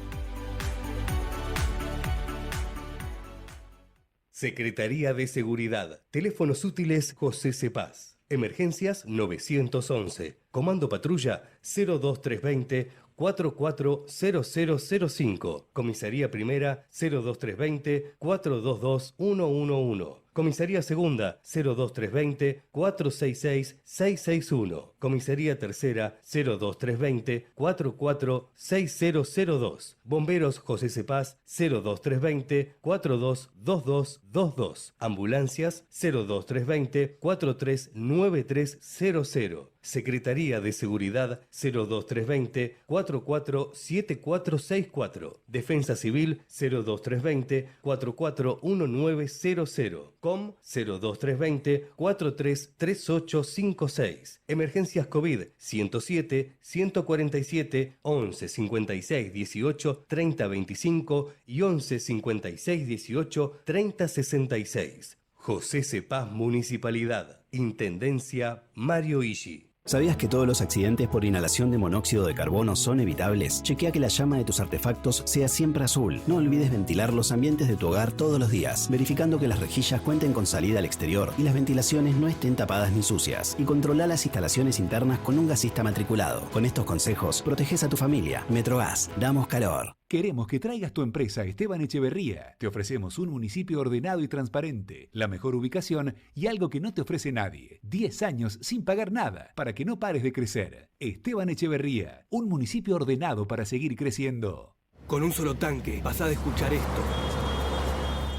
Secretaría de Seguridad. Teléfonos útiles José Cepaz. Emergencias 911. Comando Patrulla 02320 440005. Comisaría Primera 02320 422 111. Comisaría Segunda 02320 466 661. Comisaría Tercera 02320 446002. Bomberos José Cepaz 02320 422222. Ambulancias 02320 439300. Secretaría de Seguridad 02320 447464. Defensa Civil 02320 441900. COM 02320 433856. Emergencias COVID 107 147 11 56 18 30 25 y 11 56 18 30 66. José Cepaz Municipalidad. Intendencia Mario Ishi.
¿Sabías que todos los accidentes por inhalación de monóxido de carbono son evitables? Chequea que la llama de tus artefactos sea siempre azul. No olvides ventilar los ambientes de tu hogar todos los días, verificando que las rejillas cuenten con salida al exterior y las ventilaciones no estén tapadas ni sucias. Y controla las instalaciones internas con un gasista matriculado. Con estos consejos, proteges a tu familia. Metrogas, damos calor.
Queremos que traigas tu empresa a Esteban Echeverría. Te ofrecemos un municipio ordenado y transparente, la mejor ubicación y algo que no te ofrece nadie. 10 años sin pagar nada, para que no pares de crecer. Esteban Echeverría, un municipio ordenado para seguir creciendo.
Con un solo tanque pasá de escuchar esto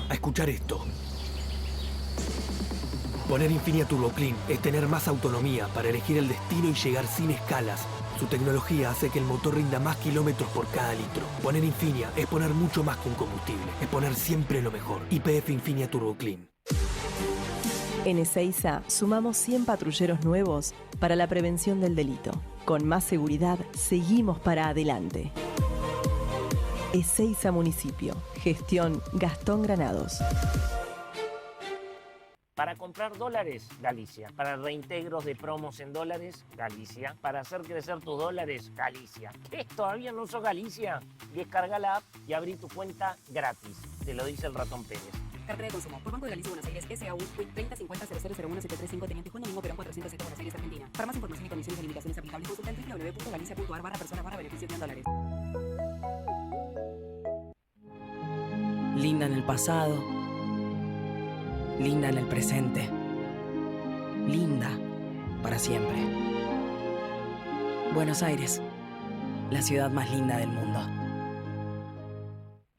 a escuchar esto. Poner Infinia Turbo Clean es tener más autonomía para elegir el destino y llegar sin escalas. Su tecnología hace que el motor rinda más kilómetros por cada litro. Poner Infinia es poner mucho más que un combustible. Es poner siempre lo mejor. YPF Infinia Turbo Clean.
En Ezeiza sumamos 100 patrulleros nuevos para la prevención del delito. Con más seguridad, seguimos para adelante. Ezeiza Municipio. Gestión Gastón Granados.
Para comprar dólares, Galicia. Para reintegros de promos en dólares, Galicia. Para hacer crecer tus dólares, Galicia. ¿Qué? ¿Todavía no sos Galicia? Descarga la app y abrí tu cuenta gratis. Te lo dice el ratón Pérez.
Cartera de consumo. Por Banco de Galicia, Buenos Aires, SAU, 3050-0001-735, Teniente Juan Domingo, Perón 407, Buenos Aires, Argentina. Para más información y condiciones y limitaciones aplicables, consulta en www.galicia.ar/personas/beneficios de $.
Linda en el pasado, linda en el presente, linda para siempre. Buenos Aires, la ciudad más linda del mundo.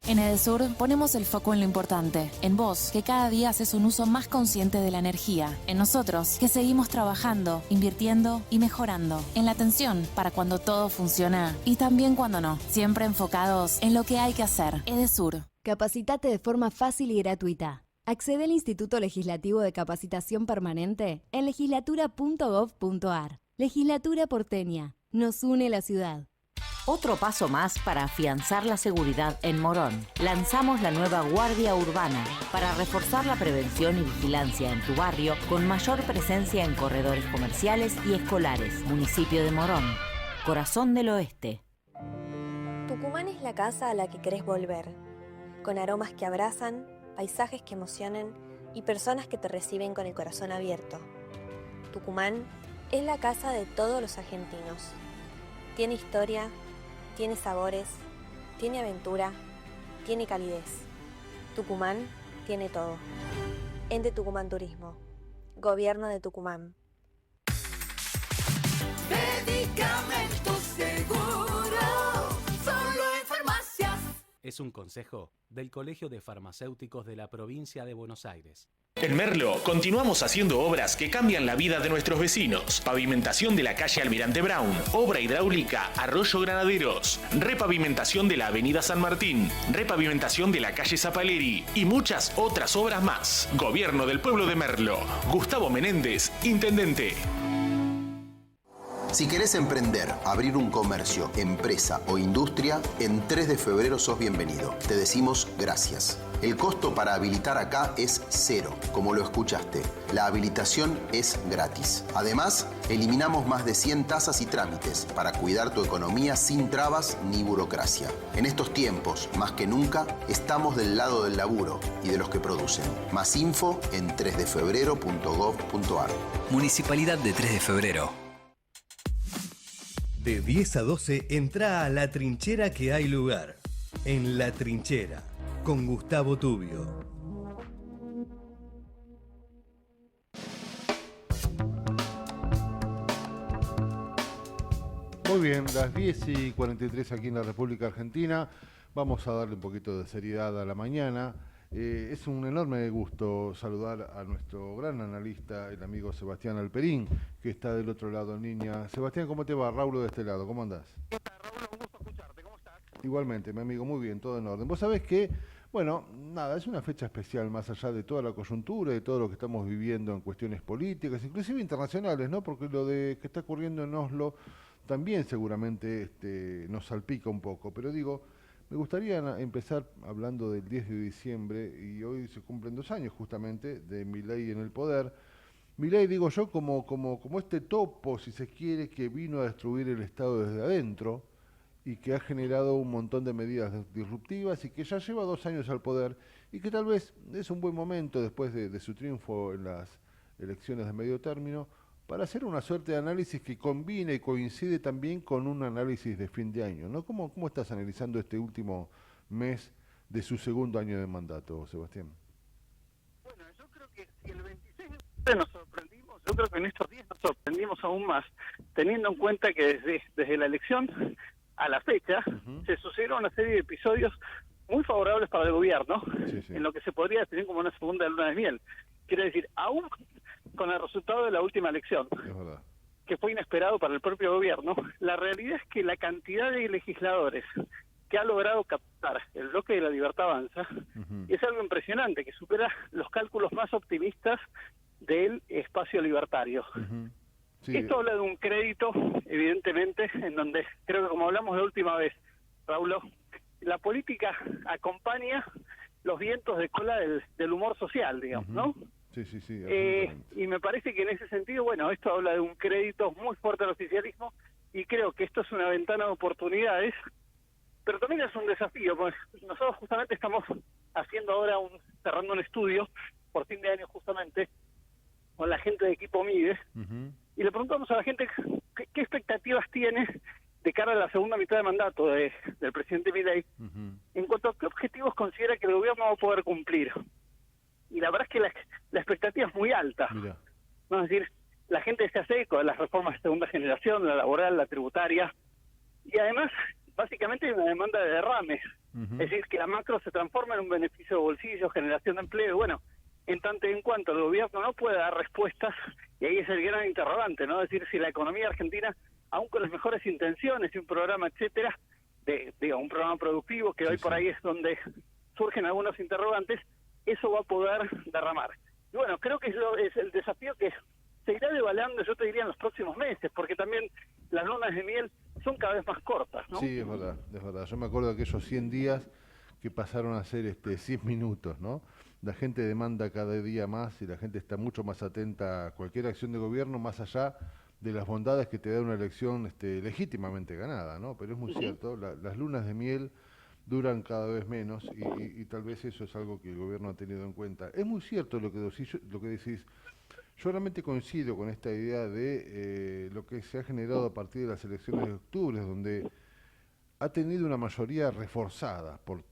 En Edesur ponemos el foco en lo importante, en vos, que cada día haces un uso más consciente de la energía, en nosotros, que seguimos trabajando, invirtiendo y mejorando, en la atención para cuando todo funciona y también cuando no, siempre enfocados en lo que hay que hacer. Edesur.
Capacitate de forma fácil y gratuita. Accede al Instituto Legislativo de Capacitación Permanente en legislatura.gov.ar. Legislatura porteña. Nos une la ciudad.
Otro paso más para afianzar la seguridad en Morón. Lanzamos la nueva Guardia Urbana para reforzar la prevención y vigilancia en tu barrio con mayor presencia en corredores comerciales y escolares. Municipio de Morón, corazón del oeste.
Tucumán es la casa a la que querés volver, con aromas que abrazan, paisajes que emocionan y personas que te reciben con el corazón abierto. Tucumán es la casa de todos los argentinos. Tiene historia, tiene sabores, tiene aventura, tiene calidez. Tucumán tiene todo. Ente Tucumán Turismo. Gobierno de Tucumán.
Medicamentos seguros, solo en farmacias.
Es un consejo del Colegio de Farmacéuticos de la Provincia de Buenos Aires.
En Merlo continuamos haciendo obras que cambian la vida de nuestros vecinos. Pavimentación de la calle Almirante Brown, obra hidráulica Arroyo Granaderos, repavimentación de la avenida San Martín, repavimentación de la calle Zapaleri y muchas otras obras más. Gobierno del pueblo de Merlo. Gustavo Menéndez, intendente.
Si querés emprender, abrir un comercio, empresa o industria, en 3 de febrero sos bienvenido. Te decimos gracias. El costo para habilitar acá es 0, como lo escuchaste. La habilitación es gratis. Además, eliminamos más de 100 tasas y trámites para cuidar tu economía sin trabas ni burocracia. En estos tiempos, más que nunca, estamos del lado del laburo y de los que producen. Más info en 3defebrero.gov.ar.
Municipalidad de 3 de Febrero.
De 10 a 12 entra a La Trinchera que hay lugar. En La Trinchera, con Gustavo Tubio.
Muy bien, las 10:43 aquí en la República Argentina. Vamos a darle un poquito de seriedad a la mañana. Es un enorme gusto saludar a nuestro gran analista, el amigo Sebastián Alperín, que está del otro lado en línea. Sebastián, ¿cómo te va? Raúl de este lado, ¿cómo andás?
¿Qué tal, Raúl? Un gusto escucharte, ¿cómo estás?
Igualmente, mi amigo, muy bien, todo en orden. Vos sabés que, bueno, nada, es una fecha especial, más allá de toda la coyuntura y de todo lo que estamos viviendo en cuestiones políticas, inclusive internacionales, ¿no? Porque lo de que está ocurriendo en Oslo también seguramente nos salpica un poco, pero digo, me gustaría empezar hablando del 10 de diciembre, y hoy se cumplen 2 años justamente de Milei en el poder. Milei, digo yo, como este topo, si se quiere, que vino a destruir el Estado desde adentro y que ha generado un montón de medidas disruptivas y que ya lleva 2 años al poder y que tal vez es un buen momento después de su triunfo en las elecciones de medio término para hacer una suerte de análisis que combine y coincide también con un análisis de fin de año, ¿no? ¿Cómo estás analizando este último mes de su segundo año de mandato, Sebastián?
Bueno, yo creo que si el 26 de octubre nos sorprendimos, yo creo que en estos días nos sorprendimos aún más, teniendo en cuenta que desde la elección a la fecha se sucedieron una serie de episodios muy favorables para el gobierno, en lo que se podría definir como una segunda luna de miel. Quiero decir, aún con el resultado de la última elección, que fue inesperado para el propio gobierno, la realidad es que la cantidad de legisladores que ha logrado captar el bloque de La Libertad Avanza es algo impresionante, que supera los cálculos más optimistas del espacio libertario.
Sí.
Esto habla de un crédito, evidentemente, en donde creo que como hablamos la última vez, Raúl, la política acompaña los vientos de cola del humor social, digamos, ¿no?
Sí,
y me parece que en ese sentido, bueno, esto habla de un crédito muy fuerte al oficialismo y creo que esto es una ventana de oportunidades, pero también es un desafío, pues nosotros justamente estamos haciendo ahora cerrando un estudio por fin de año justamente con la gente de Equipo Mide y le preguntamos a la gente qué expectativas tiene de cara a la segunda mitad de mandato del presidente Milei en cuanto a qué objetivos considera que el gobierno va a poder cumplir. Y la verdad es que la expectativa es muy alta. ¿No? Es decir, la gente se hace eco de las reformas de segunda generación, la laboral, la tributaria, y además, básicamente hay una demanda de derrames. Es decir, que la macro se transforma en un beneficio de bolsillo, generación de empleo. Bueno, en tanto y en cuanto el gobierno no puede dar respuestas, y ahí es el gran interrogante, ¿no? Es decir, si la economía argentina, aún con las mejores intenciones y un programa, etcétera, un programa productivo, que hoy por ahí es donde surgen algunos interrogantes, eso va a poder derramar. Y bueno, creo que es el desafío que se irá devaluando, yo te diría, en los próximos meses, porque también las lunas de miel son cada vez más cortas, ¿no?
Sí, es verdad. Yo me acuerdo de aquellos 100 días que pasaron a ser 100 minutos, ¿no? La gente demanda cada día más y la gente está mucho más atenta a cualquier acción de gobierno, más allá de las bondades que te da una elección legítimamente ganada, ¿no? Pero es muy cierto, las lunas de miel duran cada vez menos y tal vez eso es algo que el gobierno ha tenido en cuenta. Es muy cierto lo que decís. Yo realmente coincido con esta idea de lo que se ha generado a partir de las elecciones de octubre, donde ha tenido una mayoría reforzada, por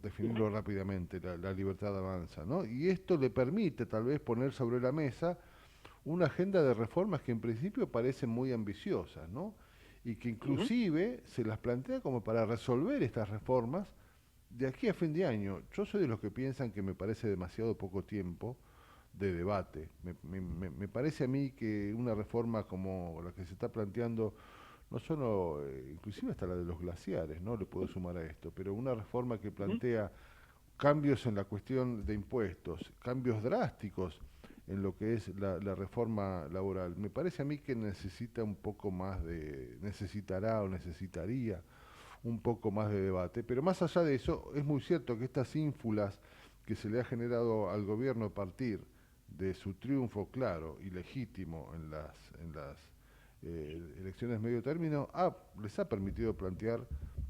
definirlo rápidamente, la Libertad Avanza, ¿no? Y esto le permite tal vez poner sobre la mesa una agenda de reformas que en principio parecen muy ambiciosas, ¿no? Y que inclusive se las plantea como para resolver estas reformas de aquí a fin de año. Yo soy de los que piensan que me parece demasiado poco tiempo de debate. Me parece a mí que una reforma como la que se está planteando, no solo, inclusive hasta la de los glaciares, ¿no? Le puedo sumar a esto, pero una reforma que plantea cambios en la cuestión de impuestos, cambios drásticos en lo que es la reforma laboral. Me parece a mí que necesitaría un poco más de debate, pero más allá de eso, es muy cierto que estas ínfulas que se le ha generado al gobierno a partir de su triunfo claro y legítimo en las elecciones de medio término, les ha permitido plantear,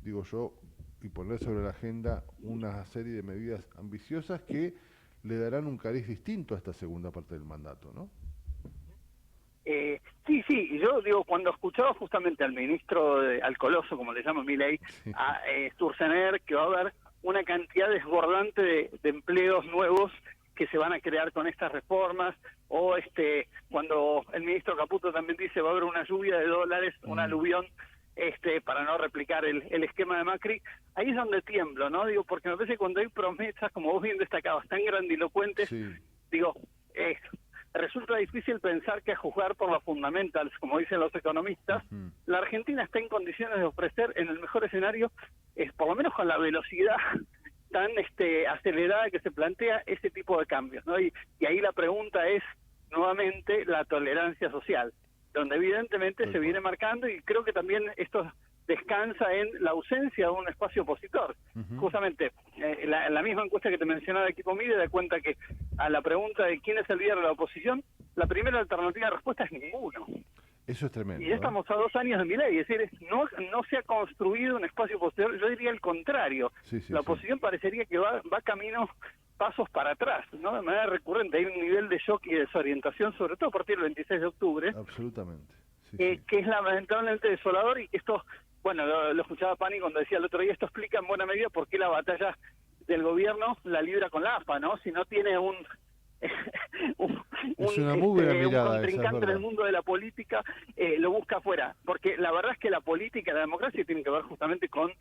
digo yo, y poner sobre la agenda una serie de medidas ambiciosas que le darán un cariz distinto a esta segunda parte del mandato, ¿no?
Sí, y yo digo, cuando escuchaba justamente al ministro, al coloso, como le llama Milei, a Sturzenegger, que va a haber una cantidad desbordante de empleos nuevos que se van a crear con estas reformas, o cuando el ministro Caputo también dice va a haber una lluvia de dólares, un aluvión, para no replicar el esquema de Macri, ahí es donde tiemblo, ¿no? Digo, porque me parece que cuando hay promesas, como vos bien destacabas, tan grandilocuentes, digo, resulta difícil pensar que a juzgar por los fundamentals, como dicen los economistas, la Argentina está en condiciones de ofrecer, en el mejor escenario, por lo menos con la velocidad tan acelerada que se plantea ese tipo de cambios, ¿no? Y ahí la pregunta es, nuevamente, la tolerancia social, donde evidentemente se viene marcando, y creo que también esto descansa en la ausencia de un espacio opositor. Justamente, la misma encuesta que te mencionaba de Equipo Mide da cuenta que a la pregunta de quién es el líder de la oposición, la primera alternativa de respuesta es ninguno.
Eso es tremendo.
Y ya estamos a 2 años de Milei, es decir, no se ha construido un espacio posterior, yo diría el contrario. La oposición parecería que va camino, pasos para atrás, ¿no? De manera recurrente, hay un nivel de shock y desorientación, sobre todo a partir del 26 de octubre.
Absolutamente.
Que es lamentablemente desolador, y esto, bueno, lo escuchaba Pani cuando decía el otro día, esto explica en buena medida por qué la batalla del gobierno la libra con la AFA, ¿no? Si no tiene un contrincante en el mundo de la política, lo busca afuera, porque la verdad es que la política y la democracia tienen que ver justamente con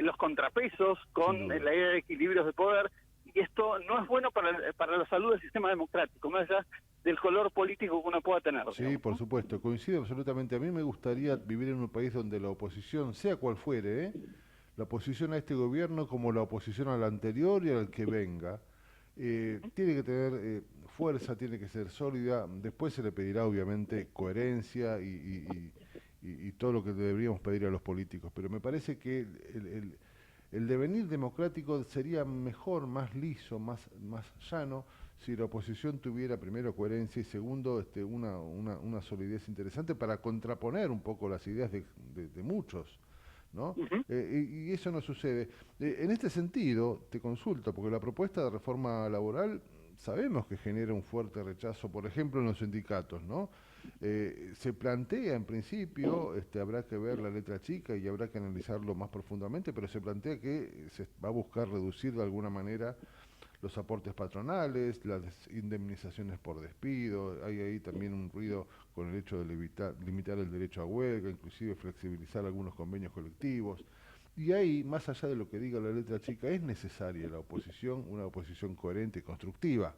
los contrapesos, con la idea de equilibrios de poder, y esto no es bueno para la salud del sistema democrático, más allá del color político que uno pueda tener.
Sí,
digamos,
por supuesto, coincido absolutamente. A mí me gustaría vivir en un país donde la oposición, sea cual fuere, la oposición a este gobierno como la oposición al anterior y al que venga, tiene que tener fuerza, tiene que ser sólida. Después se le pedirá obviamente coherencia y todo lo que deberíamos pedir a los políticos, pero me parece que el devenir democrático sería mejor, más liso, más llano, si la oposición tuviera primero coherencia y segundo una solidez interesante para contraponer un poco las ideas de muchos, ¿no? Y eso no sucede. En este sentido, te consulto, porque la propuesta de reforma laboral sabemos que genera un fuerte rechazo, por ejemplo, en los sindicatos, ¿no? Se plantea en principio, habrá que ver la letra chica y habrá que analizarlo más profundamente, pero se plantea que se va a buscar reducir de alguna manera los aportes patronales, las indemnizaciones por despido. Hay ahí también un ruido con el hecho de limitar el derecho a huelga, inclusive flexibilizar algunos convenios colectivos. Y ahí, más allá de lo que diga la letra chica, es necesaria la oposición, una oposición coherente y constructiva.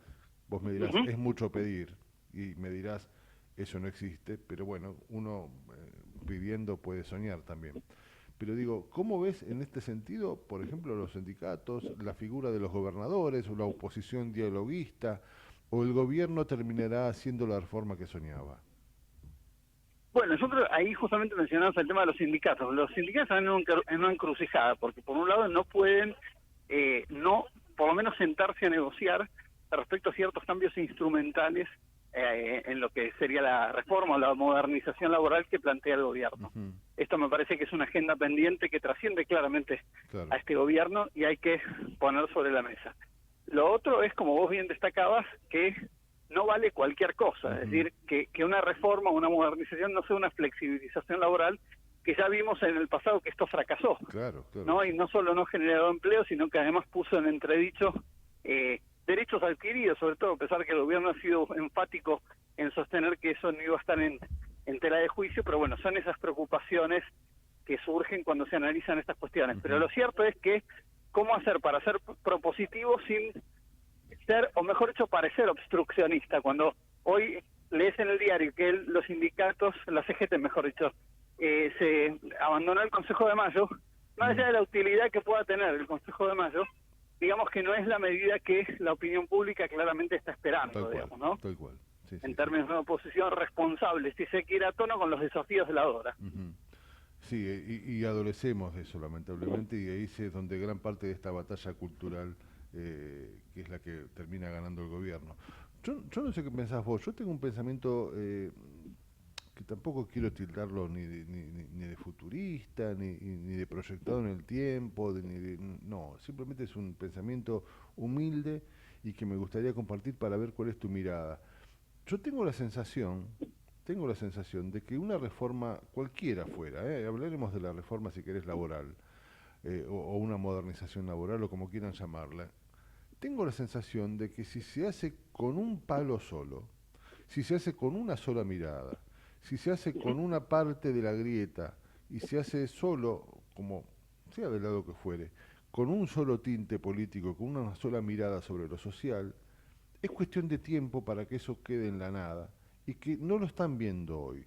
Vos me dirás, es mucho pedir, y me dirás, eso no existe, pero bueno, uno pidiendo puede soñar también. Pero digo, ¿cómo ves en este sentido, por ejemplo, los sindicatos, la figura de los gobernadores, o la oposición dialoguista, o el gobierno terminará haciendo la reforma que soñaba?
Bueno, nosotros ahí justamente mencionamos el tema de los sindicatos. Los sindicatos están en una encrucijada, porque por un lado no pueden, por lo menos sentarse a negociar respecto a ciertos cambios instrumentales en lo que sería la reforma o la modernización laboral que plantea el gobierno. Esto me parece que es una agenda pendiente que trasciende claramente a este gobierno y hay que poner sobre la mesa. Lo otro es, como vos bien destacabas, que no vale cualquier cosa, es decir, que una reforma o una modernización no sea una flexibilización laboral, que ya vimos en el pasado que esto fracasó, ¿no? Y no solo no generó empleo, sino que además puso en entredicho derechos adquiridos, sobre todo a pesar de que el gobierno ha sido enfático en sostener que eso no iba a estar en tela de juicio, pero bueno, son esas preocupaciones que surgen cuando se analizan estas cuestiones. Pero lo cierto es que, ¿cómo hacer para ser propositivo sin ser, o mejor dicho, parecer obstruccionista? Cuando hoy lees en el diario que los sindicatos, la CGT mejor dicho, se abandonó el Consejo de Mayo, más allá de la utilidad que pueda tener el Consejo de Mayo, digamos que no es la medida que la opinión pública claramente está esperando, digamos, ¿no?
Tal cual. Sí,
en términos de una oposición responsable, si se quiere a tono con los desafíos de la hora.
Sí, y adolecemos de eso, lamentablemente, y ahí es donde gran parte de esta batalla cultural, que es la que termina ganando el gobierno. Yo no sé qué pensás vos, yo tengo un pensamiento que tampoco quiero tildarlo ni de futurista, ni de proyectado en el tiempo, no, simplemente es un pensamiento humilde y que me gustaría compartir para ver cuál es tu mirada. Yo tengo la sensación de que una reforma cualquiera fuera, hablaremos de la reforma si querés laboral, o una modernización laboral o como quieran llamarla, tengo la sensación de que si se hace con un palo solo, si se hace con una sola mirada, si se hace con una parte de la grieta y se hace solo, como sea del lado que fuere, con un solo tinte político, con una sola mirada sobre lo social, es cuestión de tiempo para que eso quede en la nada y que no lo están viendo hoy.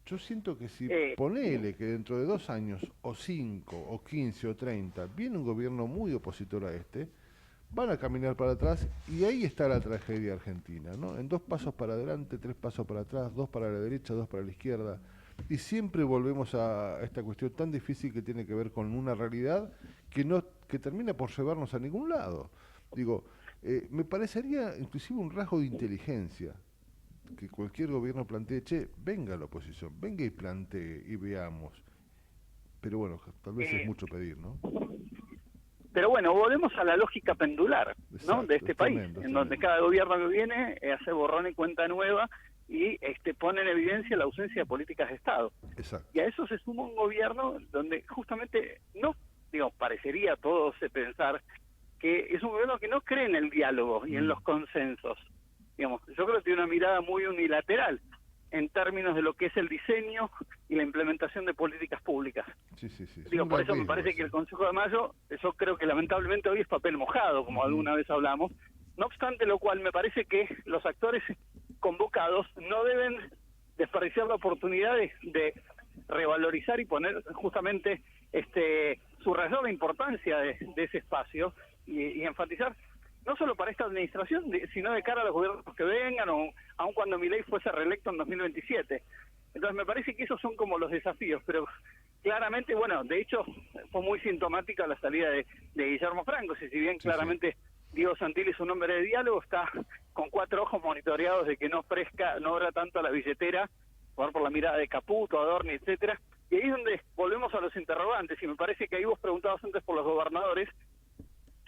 Yo siento que si ponele que dentro de 2 años, o 5, o 15, o 30, viene un gobierno muy opositor a van a caminar para atrás y ahí está la tragedia argentina, ¿no? En 2 pasos para adelante, 3 pasos para atrás, 2 para la derecha, 2 para la izquierda, y siempre volvemos a esta cuestión tan difícil que tiene que ver con una realidad que termina por llevarnos a ningún lado. Digo, Me parecería inclusive un rasgo de inteligencia que cualquier gobierno plantee, che, venga la oposición, venga y plantee y veamos. Pero bueno, tal vez es mucho pedir, ¿no?
Pero bueno, volvemos a la lógica pendular, ¿no?
Exacto,
De este país, en donde cada gobierno que viene hace borrón y cuenta nueva y pone en evidencia la ausencia de políticas de Estado.
Exacto.
Y a eso se suma un gobierno donde justamente parecería a todos pensar que es un gobierno que no cree en el diálogo y en los consensos. Digamos, yo creo que tiene una mirada muy unilateral en términos de lo que es el diseño y la implementación de políticas públicas.
Sí.
Por eso me parece que el Consejo de Mayo, yo creo que lamentablemente hoy es papel mojado, como alguna vez hablamos. No obstante lo cual, me parece que los actores convocados no deben desperdiciar la oportunidad de revalorizar y poner justamente subrayar la importancia de ese espacio y enfatizar no solo para esta administración, sino de cara a los gobiernos que vengan, o aun cuando Milei fuese reelecto en 2027. Entonces me parece que esos son como los desafíos, pero claramente, bueno, de hecho fue muy sintomática la salida de Guillermo Franco, si bien claramente Diego Santilli es un hombre de diálogo, está con 4 ojos monitoreados de que no obra tanto a la billetera, por la mirada de Caputo, Adorni, etcétera. Y ahí es donde volvemos a los interrogantes, y me parece que ahí vos preguntabas antes por los gobernadores.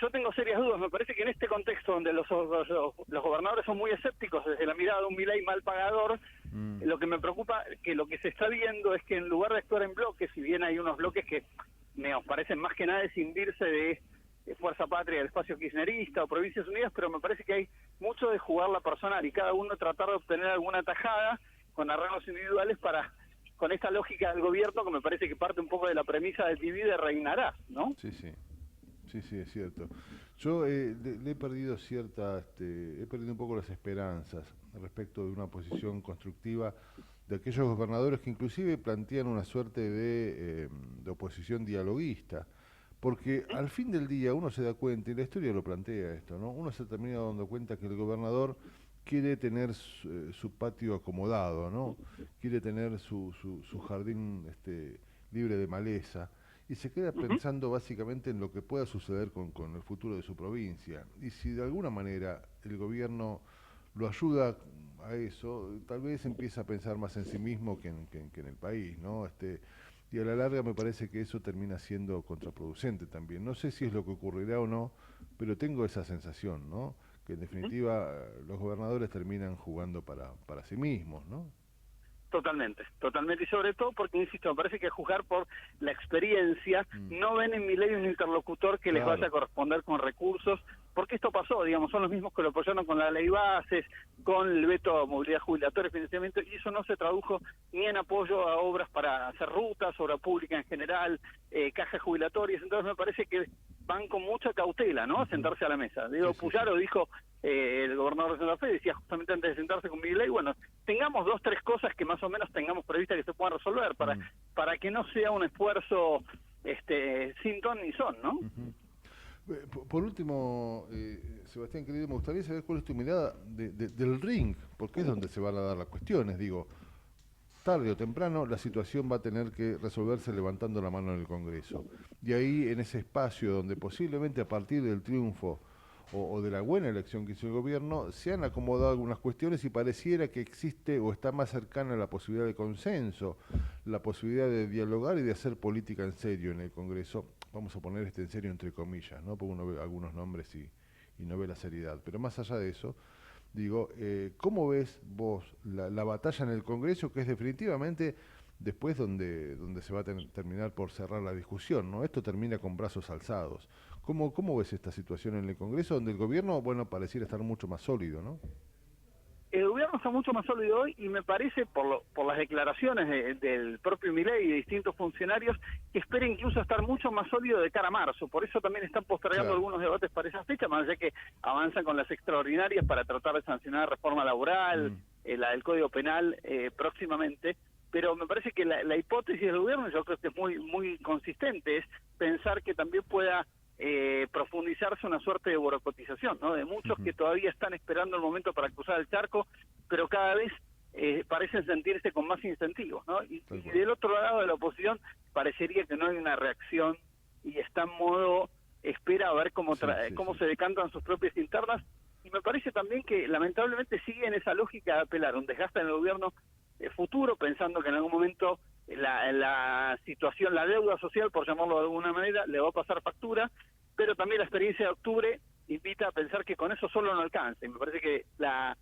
Yo tengo serias dudas, me parece que en este contexto donde los gobernadores son muy escépticos desde la mirada de un Milei mal pagador, lo que me preocupa que lo que se está viendo es que en lugar de actuar en bloques, si bien hay unos bloques que me parecen más que nada escindirse de Fuerza Patria, del espacio kirchnerista o Provincias Unidas, pero me parece que hay mucho de jugar la personal y cada uno tratar de obtener alguna tajada con arreglos individuales con esta lógica del gobierno que me parece que parte un poco de la premisa de divide reinará, ¿no?
Sí, es cierto. Yo le he perdido he perdido un poco las esperanzas respecto de una posición constructiva de aquellos gobernadores que inclusive plantean una suerte de oposición dialoguista, porque al fin del día uno se da cuenta, y la historia lo plantea esto, ¿no? Uno se termina dando cuenta que el gobernador quiere tener su patio acomodado, ¿no? Quiere tener su jardín libre de maleza, y se queda pensando básicamente en lo que pueda suceder con el futuro de su provincia. Y si de alguna manera el gobierno lo ayuda a eso, tal vez empieza a pensar más en sí mismo que en el país, ¿no? Y a la larga me parece que eso termina siendo contraproducente también. No sé si es lo que ocurrirá o no, pero tengo esa sensación, ¿no? Que en definitiva los gobernadores terminan jugando para sí mismos, ¿no?
Totalmente, y sobre todo porque, insisto, me parece que a juzgar por la experiencia, no ven en Milei un interlocutor que les vaya a corresponder con recursos, porque esto pasó, digamos, son los mismos que lo apoyaron con la ley bases, con el veto a movilidad jubilatoria, financiamiento, y eso no se tradujo ni en apoyo a obras para hacer rutas, obra pública en general, cajas jubilatorias. Entonces me parece que van con mucha cautela, ¿no?, a sentarse a la mesa. Diego Puyaro dijo, el gobernador de Santa Fe decía justamente antes de sentarse con Milei, bueno, tengamos 2, 3 cosas que más o menos tengamos previstas que se puedan resolver, para que no sea un esfuerzo sin ton ni son, ¿no?
Por último, Sebastián, querido, me gustaría saber cuál es tu mirada del ring, porque es donde se van a dar las cuestiones. Digo, tarde o temprano la situación va a tener que resolverse levantando la mano en el Congreso. Y ahí, en ese espacio donde posiblemente a partir del triunfo o de la buena elección que hizo el gobierno, se han acomodado algunas cuestiones y pareciera que existe o está más cercana la posibilidad de consenso, la posibilidad de dialogar y de hacer política en serio en el Congreso. Vamos a poner en serio entre comillas, ¿no? Porque uno ve algunos nombres y no ve la seriedad. Pero más allá de eso, digo, ¿cómo ves vos la batalla en el Congreso, que es definitivamente después donde se va a terminar por cerrar la discusión, ¿no? Esto termina con brazos alzados. ¿Cómo ves esta situación en el Congreso, donde el gobierno, bueno, pareciera estar mucho más sólido, ¿no?
El gobierno está mucho más sólido hoy y me parece, por las declaraciones del propio Milei y de distintos funcionarios, que espera incluso estar mucho más sólido de cara a marzo. Por eso también están postergando algunos debates para esa fecha, más allá que avanzan con las extraordinarias para tratar de sancionar la reforma laboral, la del Código Penal próximamente. Pero me parece que la hipótesis del gobierno, yo creo que es muy consistente, es pensar que también pueda profundizarse una suerte de burocratización, ¿no? De muchos que todavía están esperando el momento para cruzar el charco, pero cada vez parecen sentirse con más incentivos, ¿no? Y del otro lado de la oposición parecería que no hay una reacción y está en modo espera a ver cómo se decantan sus propias internas, y me parece también que lamentablemente sigue en esa lógica de apelar un desgaste en el gobierno futuro, pensando que en algún momento la situación, la deuda social, por llamarlo de alguna manera, le va a pasar factura, pero también la experiencia de octubre invita a pensar que con eso solo no alcanza, y me parece que la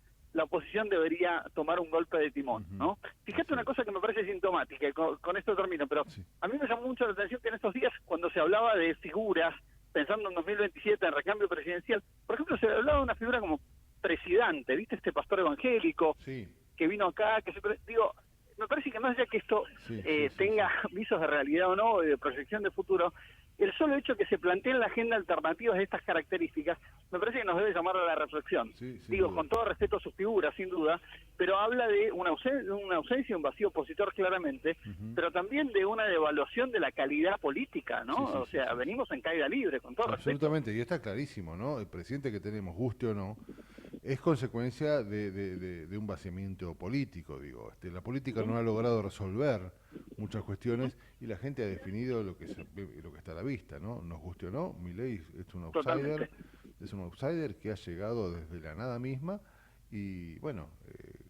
oposición debería tomar un golpe de timón, ¿no? Fíjate una cosa que me parece sintomática, y con esto termino, pero a mí me llamó mucho la atención que en estos días, cuando se hablaba de figuras, pensando en 2027, en recambio presidencial, por ejemplo, se hablaba de una figura como presidente, ¿viste? Este pastor evangélico que vino acá, digo, me parece que más allá que esto tenga visos de realidad o no, de proyección de futuro, el solo hecho que se planteen en la agenda alternativas de estas características, me parece que nos debe llamar a la reflexión. Digo, con todo respeto a sus figuras, sin duda, pero habla de una ausencia, un vacío opositor claramente, pero también de una devaluación de la calidad política, ¿no? Venimos en caída libre, con todo respeto.
Absolutamente, y está clarísimo, ¿no? El presidente que tenemos, guste o no, es consecuencia de un vaciamiento político, digo. La política no ha logrado resolver muchas cuestiones y la gente ha definido lo que está a la vista, ¿no? Nos guste o no, Milei es un outsider, que ha llegado desde la nada misma y, bueno,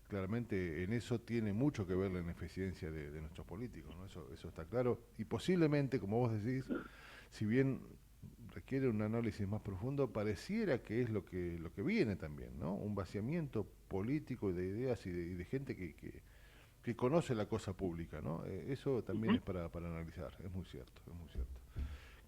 claramente en eso tiene mucho que ver la ineficiencia de nuestros políticos, ¿no? Eso está claro y posiblemente, como vos decís, si bien requiere un análisis más profundo, pareciera que es lo que viene también, ¿no? Un vaciamiento político de ideas y de gente que conoce la cosa pública, ¿no? Eso también es para analizar, es muy cierto.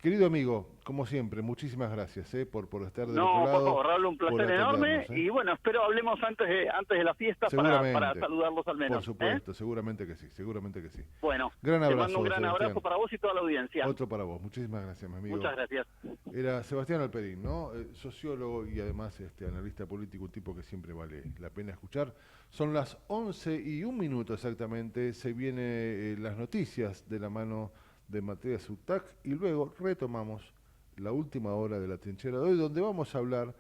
Querido amigo, como siempre, muchísimas gracias por estar del otro lado.
No, por favor, Raúl, un placer enorme, y bueno, espero hablemos antes de la fiesta para saludarlos al menos.
Por supuesto, seguramente que sí.
Bueno,
gran abrazo,
te mando un gran abrazo para vos y toda la audiencia.
Otro para vos, muchísimas gracias, mi amigo.
Muchas gracias.
Era Sebastián Alperín, ¿no? Sociólogo y además analista político, un tipo que siempre vale la pena escuchar. Son las 11:01 exactamente, se vienen las noticias de la mano de Matías Utac y luego retomamos la última hora de la trinchera de hoy, donde vamos a hablar,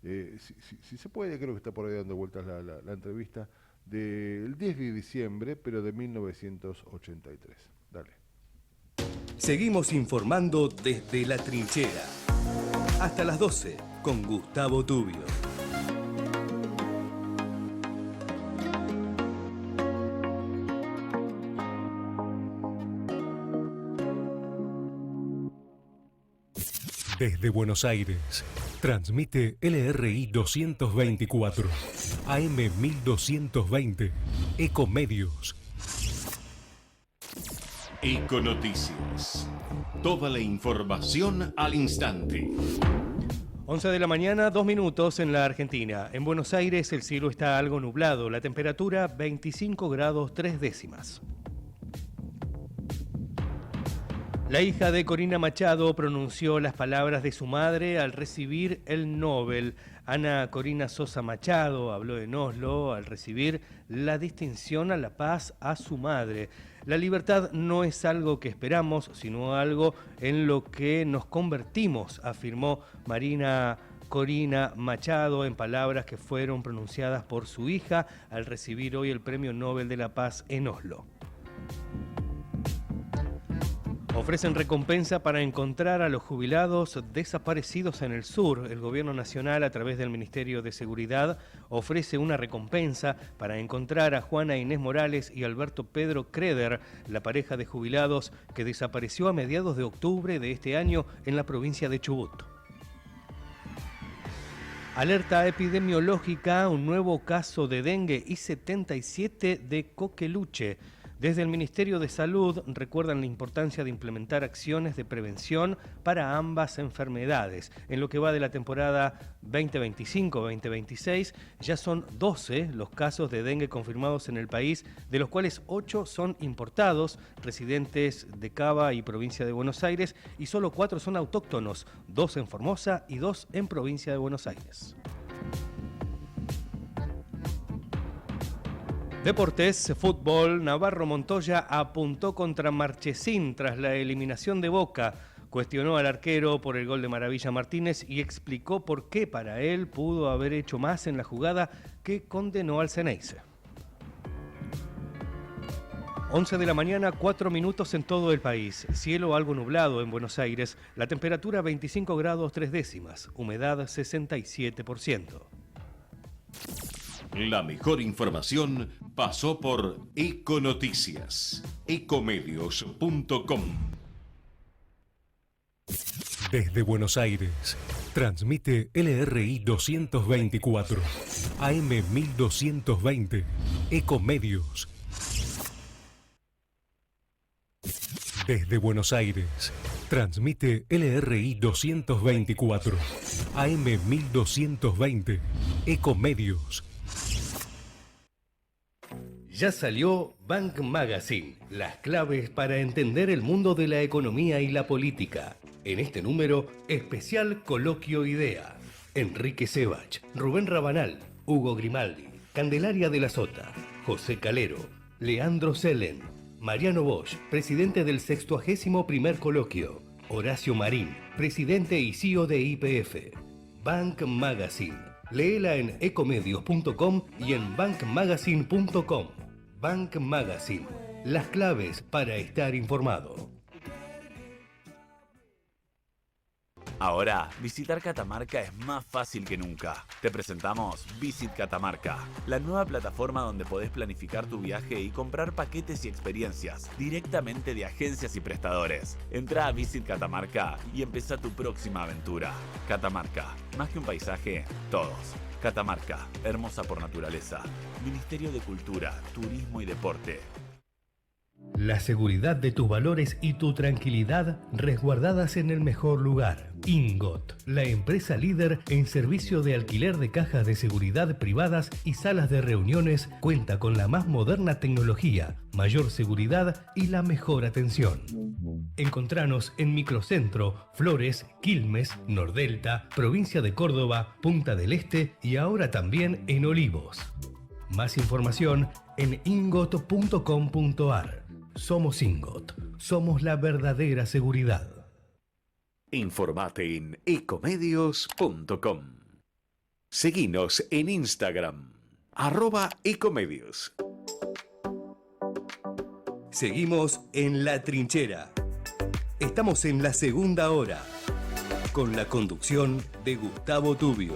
si se puede, creo que está por ahí dando vueltas la entrevista, del 10 de diciembre, pero de 1983. Dale.
Seguimos informando desde la trinchera. Hasta las 12 con Gustavo Tubio.
Desde Buenos Aires, transmite LRI 224, AM 1220, Ecomedios.
Econoticias. Toda la información al instante.
11 de la mañana, 2 minutos en la Argentina. En Buenos Aires el cielo está algo nublado, la temperatura 25 grados 3 décimas. La hija de Corina Machado pronunció las palabras de su madre al recibir el Nobel. Ana Corina Sosa Machado habló en Oslo al recibir la distinción a la paz a su madre. La libertad no es algo que esperamos, sino algo en lo que nos convertimos, afirmó Marina Corina Machado en palabras que fueron pronunciadas por su hija al recibir hoy el Premio Nobel de la Paz en Oslo. Ofrecen recompensa para encontrar a los jubilados desaparecidos en el sur. El Gobierno Nacional, a través del Ministerio de Seguridad, ofrece una recompensa para encontrar a Juana Inés Morales y Alberto Pedro Creder, la pareja de jubilados que desapareció a mediados de octubre de este año en la provincia de Chubut. Alerta epidemiológica, un nuevo caso de dengue y 77 de coqueluche. Desde el Ministerio de Salud recuerdan la importancia de implementar acciones de prevención para ambas enfermedades. En lo que va de la temporada 2025-2026, ya son 12 los casos de dengue confirmados en el país, de los cuales 8 son importados, residentes de Cava y provincia de Buenos Aires, y solo 4 son autóctonos, 2 en Formosa y 2 en provincia de Buenos Aires. Deportes, fútbol, Navarro Montoya apuntó contra Marchesín tras la eliminación de Boca. Cuestionó al arquero por el gol de Maravilla Martínez y explicó por qué para él pudo haber hecho más en la jugada que condenó al Ceneice. 11 de la mañana, 4 minutos en todo el país. Cielo algo nublado en Buenos Aires. La temperatura 25 grados 3 décimas. Humedad 67%.
La mejor información pasó por Econoticias. Ecomedios.com.
Desde Buenos Aires, transmite LRI 224, AM 1220, Ecomedios. Desde Buenos Aires, transmite LRI 224, AM 1220, Ecomedios.
Ya salió Bank Magazine, las claves para entender el mundo de la economía y la política. En este número, especial Coloquio Idea. Enrique Sebach, Rubén Rabanal, Hugo Grimaldi, Candelaria de la Sota, José Calero, Leandro Selen, Mariano Bosch, presidente del 61º Coloquio, Horacio Marín, presidente y CEO de YPF. Bank Magazine. Léela en ecomedios.com y en bankmagazine.com. Bank Magazine. Las claves para estar informado.
Ahora, visitar Catamarca es más fácil que nunca. Te presentamos Visit Catamarca, la nueva plataforma donde podés planificar tu viaje y comprar paquetes y experiencias directamente de agencias y prestadores. Entrá a Visit Catamarca y empezá tu próxima aventura. Catamarca, más que un paisaje, todos. Catamarca, hermosa por naturaleza. Ministerio de Cultura, Turismo y Deporte.
La seguridad de tus valores y tu tranquilidad resguardadas en el mejor lugar. Ingot, la empresa líder en servicio de alquiler de cajas de seguridad privadas y salas de reuniones, cuenta con la más moderna tecnología, mayor seguridad y la mejor atención. Encontranos en Microcentro, Flores, Quilmes, Nordelta, provincia de Córdoba, Punta del Este y ahora también en Olivos. Más información en ingot.com.ar. Somos Ingot. Somos la verdadera seguridad.
Informate en ecomedios.com. Seguinos en Instagram, @ecomedios.
Seguimos en La Trinchera. Estamos en la segunda hora, con la conducción de Gustavo Tubio.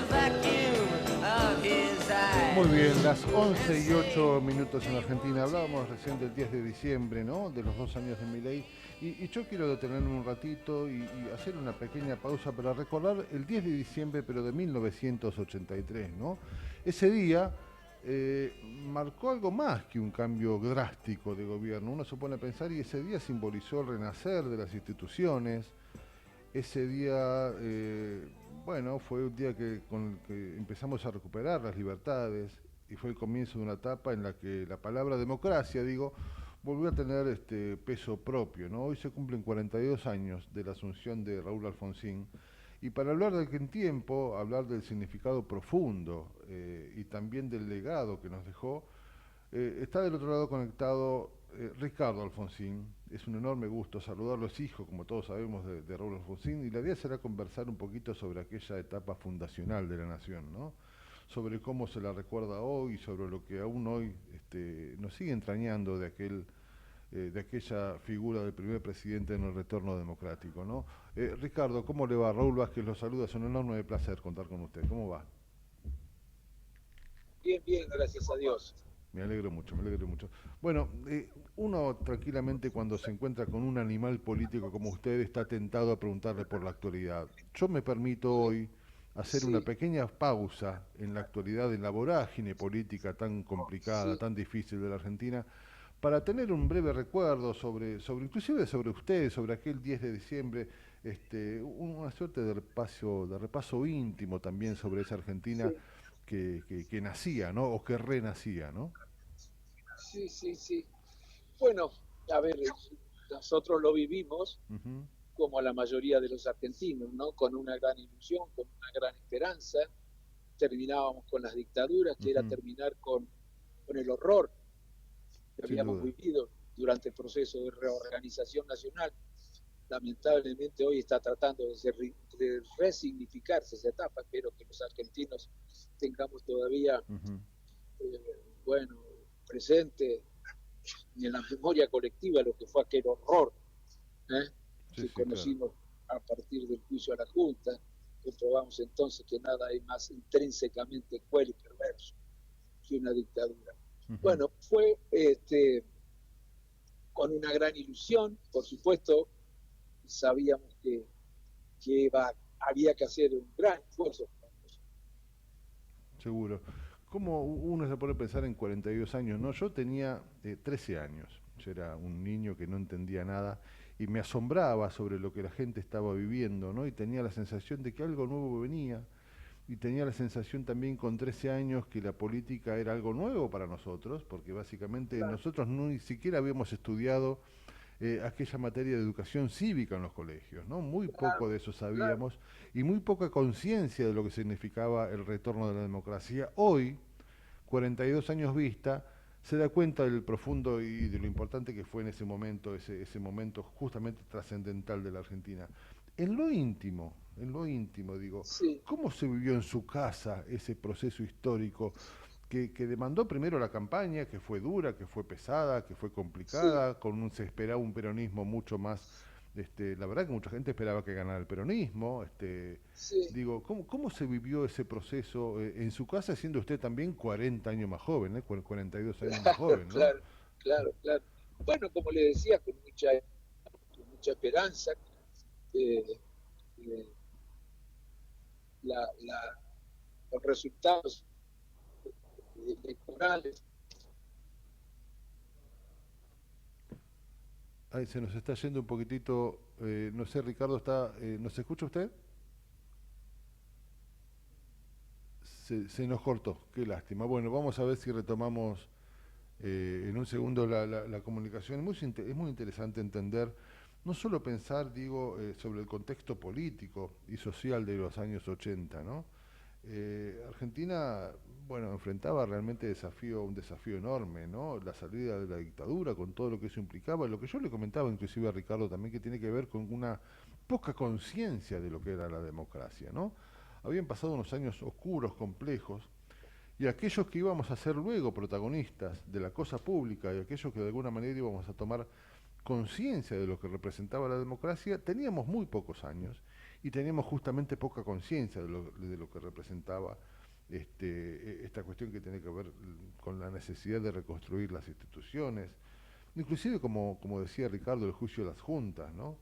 Vacuum of his eyes.
Muy bien, las 11 y 8 minutos en Argentina. Hablábamos recién del 10 de diciembre, ¿no? De los 2 años de Milei. Y yo quiero detenerme un ratito y hacer una pequeña pausa para recordar el 10 de diciembre, pero de 1983, ¿no? Ese día marcó algo más que un cambio drástico de gobierno. Uno se pone a pensar y ese día simbolizó el renacer de las instituciones. Ese día, bueno, fue un día con el que empezamos a recuperar las libertades y fue el comienzo de una etapa en la que la palabra democracia, volvió a tener peso propio, ¿no? Hoy se cumplen 42 años de la asunción de Raúl Alfonsín y para hablar de aquel tiempo, hablar del significado profundo y también del legado que nos dejó, está del otro lado conectado Ricardo Alfonsín. Es un enorme gusto saludarlo, es hijo, como todos sabemos, de Raúl Alfonsín, y la idea será conversar un poquito sobre aquella etapa fundacional de la nación, ¿no? Sobre cómo se la recuerda hoy, sobre lo que aún hoy nos sigue entrañando de aquella figura del primer presidente en el retorno democrático, ¿no? Ricardo, ¿cómo le va? Raúl Vázquez lo saluda, es un enorme placer contar con usted. ¿Cómo va?
Bien, bien, gracias a Dios.
Me alegro mucho, me alegro mucho. Bueno, uno tranquilamente cuando se encuentra con un animal político como usted está tentado a preguntarle por la actualidad. Yo me permito hoy hacer una pequeña pausa en la actualidad, en la vorágine política tan complicada, tan difícil de la Argentina, para tener un breve recuerdo inclusive sobre usted, sobre aquel 10 de diciembre, una suerte de repaso íntimo también sobre esa Argentina que nacía, ¿no? O que renacía, ¿no?
Sí. Bueno, a ver, nosotros lo vivimos como la mayoría de los argentinos, ¿no? Con una gran ilusión, con una gran esperanza. Terminábamos con las dictaduras, que era terminar con el horror que habíamos vivido durante el proceso de reorganización nacional. Lamentablemente hoy está tratando de resignificarse esa etapa. Espero que los argentinos tengamos todavía, presente en la memoria colectiva lo que fue aquel horror que conocimos a partir del juicio a la Junta. Comprobamos entonces que nada hay más intrínsecamente cruel y perverso que una dictadura. Bueno, fue con una gran ilusión, por supuesto, sabíamos que había que hacer un gran esfuerzo.
Seguro. ¿Cómo uno se puede pensar en 42 años? ¿No? Yo tenía 13 años, yo era un niño que no entendía nada y me asombraba sobre lo que la gente estaba viviendo, ¿no? Y tenía la sensación de que algo nuevo venía y tenía la sensación también con 13 años que la política era algo nuevo para nosotros, porque básicamente nosotros ni siquiera habíamos estudiado aquella materia de educación cívica en los colegios, ¿no? Muy poco de eso sabíamos y muy poca conciencia de lo que significaba el retorno de la democracia. Hoy, 42 años vista, se da cuenta del profundo y de lo importante que fue en ese momento justamente trascendental de la Argentina. En lo íntimo digo, ¿cómo se vivió en su casa ese proceso histórico que demandó primero la campaña, que fue dura, que fue pesada, que fue complicada, se esperaba un peronismo mucho más, la verdad que mucha gente esperaba que ganara el peronismo, digo, ¿cómo se vivió ese proceso en su casa, siendo usted también 40 años más joven, 42 años más joven, ¿no?
Claro. Bueno, como le decía, con mucha esperanza, los resultados electorales.
Ay, se nos está yendo un poquitito, no sé, Ricardo, ¿nos escucha usted? Se nos cortó, qué lástima. Bueno, vamos a ver si retomamos en un segundo la comunicación. Es muy interesante entender, no solo pensar, sobre el contexto político y social de los años 80, ¿no? Argentina, enfrentaba realmente un desafío enorme, ¿no? La salida de la dictadura, con todo lo que eso implicaba, lo que yo le comentaba inclusive a Ricardo también, que tiene que ver con una poca conciencia de lo que era la democracia, ¿no? Habían pasado unos años oscuros, complejos, y aquellos que íbamos a ser luego protagonistas de la cosa pública y aquellos que de alguna manera íbamos a tomar conciencia de lo que representaba la democracia, teníamos muy pocos años y teníamos justamente poca conciencia de lo que representaba esta cuestión que tiene que ver con la necesidad de reconstruir las instituciones, inclusive como decía Ricardo, el juicio de las juntas, ¿no?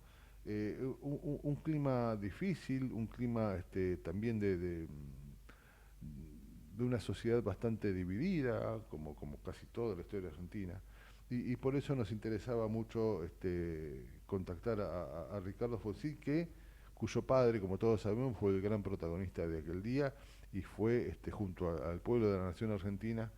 Un clima difícil, un clima también de una sociedad bastante dividida, como casi toda la historia argentina, y por eso nos interesaba mucho contactar a Ricardo Alfonsín, cuyo padre, como todos sabemos, fue el gran protagonista de aquel día, y fue junto al pueblo de la nación argentina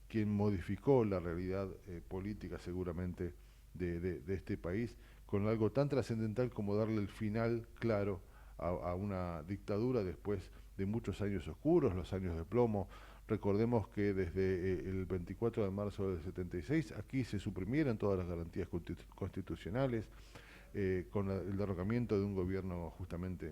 quien modificó la realidad política seguramente de este país, con algo tan trascendental como darle el final claro a una dictadura después de muchos años oscuros, los años de plomo. Recordemos que desde el 24 de marzo del 76 aquí se suprimieron todas las garantías constitucionales, con el derrocamiento de un gobierno justamente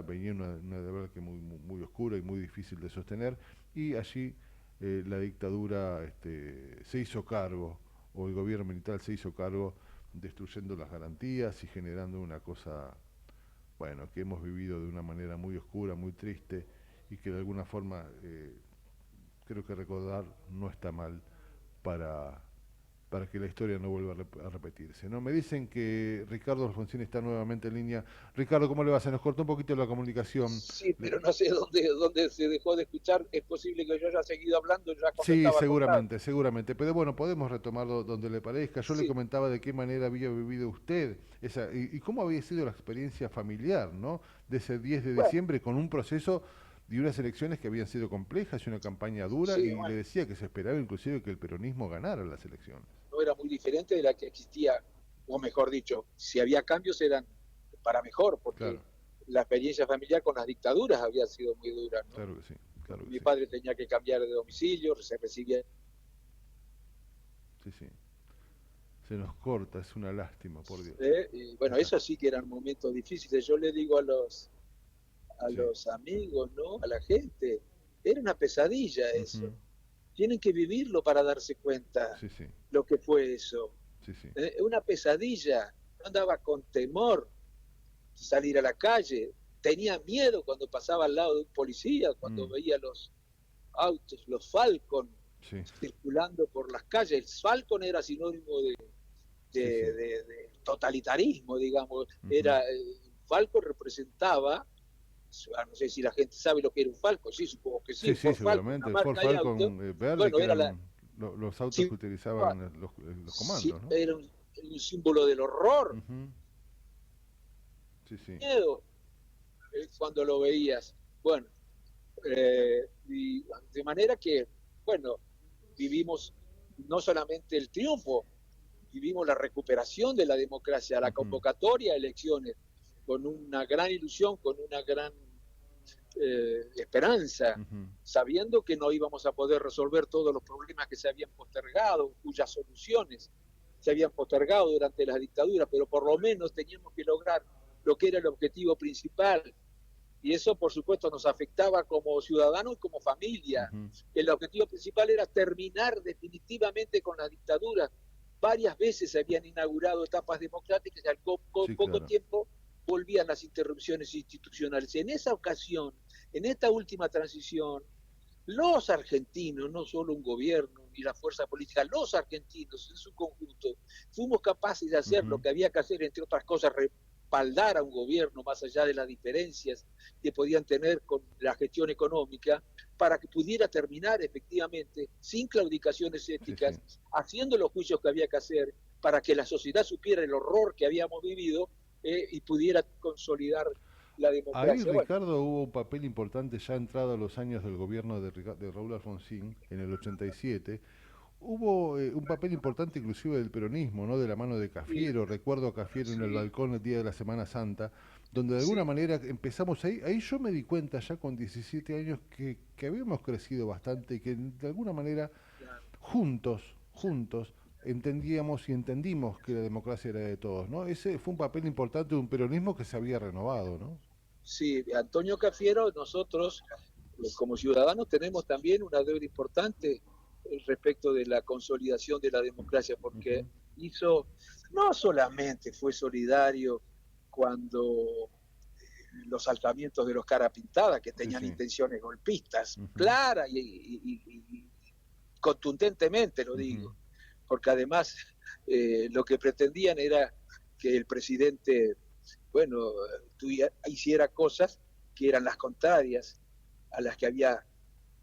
venía una verdad que muy oscura y muy difícil de sostener, y allí la dictadura se hizo cargo, o el gobierno militar se hizo cargo, destruyendo las garantías y generando una cosa, bueno, que hemos vivido de una manera muy oscura, muy triste, y que de alguna forma creo que recordar no está mal para que la historia no vuelva a repetirse, ¿no? Me dicen que Ricardo Alfonsín está nuevamente en línea. Ricardo, ¿cómo le va? Se nos cortó un poquito la comunicación.
Sí, pero no sé dónde se dejó de escuchar. Es posible que yo haya seguido hablando ya cuando
Sí,
estaba
seguramente. Pero bueno, podemos retomarlo donde le parezca. Yo le comentaba de qué manera había vivido usted y cómo había sido la experiencia familiar, ¿no? De ese 10 de diciembre, con un proceso de unas elecciones que habían sido complejas y una campaña dura, y le decía que se esperaba inclusive que el peronismo ganara las elecciones.
No era muy diferente de la que existía, o mejor dicho, si había cambios eran para mejor, porque la experiencia familiar con las dictaduras había sido muy dura, ¿no?
Claro que sí.
Mi padre tenía que cambiar de domicilio, se recibía...
Sí. Se nos corta, es una lástima, por Dios.
Y bueno, eso sí que eran momentos difíciles. Yo le digo a los amigos, ¿no? A la gente, era una pesadilla eso. Tienen que vivirlo para darse cuenta lo que fue eso. Una pesadilla. Yo andaba con temor de salir a la calle. Tenía miedo cuando pasaba al lado de un policía, cuando veía los autos, los Falcon, circulando por las calles. El Falcon era sinónimo de totalitarismo, digamos. Falcon representaba, no sé si la gente sabe lo que era un Falcon, sí, supongo que sí.
Sí, seguramente, el Ford Falcon verde, bueno, que eran los autos que utilizaban los comandos, ¿no?
Era un símbolo del horror. Miedo, cuando lo veías. Bueno, y de manera que, bueno, vivimos no solamente el triunfo, vivimos la recuperación de la democracia, la convocatoria a elecciones, con una gran ilusión, con una gran esperanza, sabiendo que no íbamos a poder resolver todos los problemas que se habían postergado, cuyas soluciones se habían postergado durante la dictadura, pero por lo menos teníamos que lograr lo que era el objetivo principal, y eso por supuesto nos afectaba como ciudadanos y como familia. El objetivo principal era terminar definitivamente con la dictadura. Varias veces se habían inaugurado etapas democráticas y al poco tiempo volvían las interrupciones institucionales. En esa ocasión, en esta última transición, los argentinos, no solo un gobierno ni la fuerza política, los argentinos en su conjunto, fuimos capaces de hacer lo que había que hacer, entre otras cosas, respaldar a un gobierno más allá de las diferencias que podían tener con la gestión económica, para que pudiera terminar efectivamente, sin claudicaciones éticas, haciendo los juicios que había que hacer, para que la sociedad supiera el horror que habíamos vivido y pudiera consolidar la democracia.
Ahí, Ricardo, hubo un papel importante ya entrado a los años del gobierno de Raúl Alfonsín, en el 87, hubo un papel importante inclusive del peronismo, ¿no? De la mano de Cafiero. Recuerdo a Cafiero en el balcón el día de la Semana Santa, donde de alguna manera empezamos ahí yo me di cuenta ya con 17 años que habíamos crecido bastante y que de alguna manera juntos entendíamos y entendimos que la democracia era de todos, ¿no? Ese fue un papel importante de un peronismo que se había renovado, ¿no?
Sí, Antonio Cafiero, nosotros como ciudadanos tenemos también una deuda importante respecto de la consolidación de la democracia, porque no solamente fue solidario cuando los alzamientos de los cara pintada que tenían intenciones golpistas, claras y contundentemente lo digo, porque además lo que pretendían era que el presidente, bueno, hiciera cosas que eran las contrarias a las que había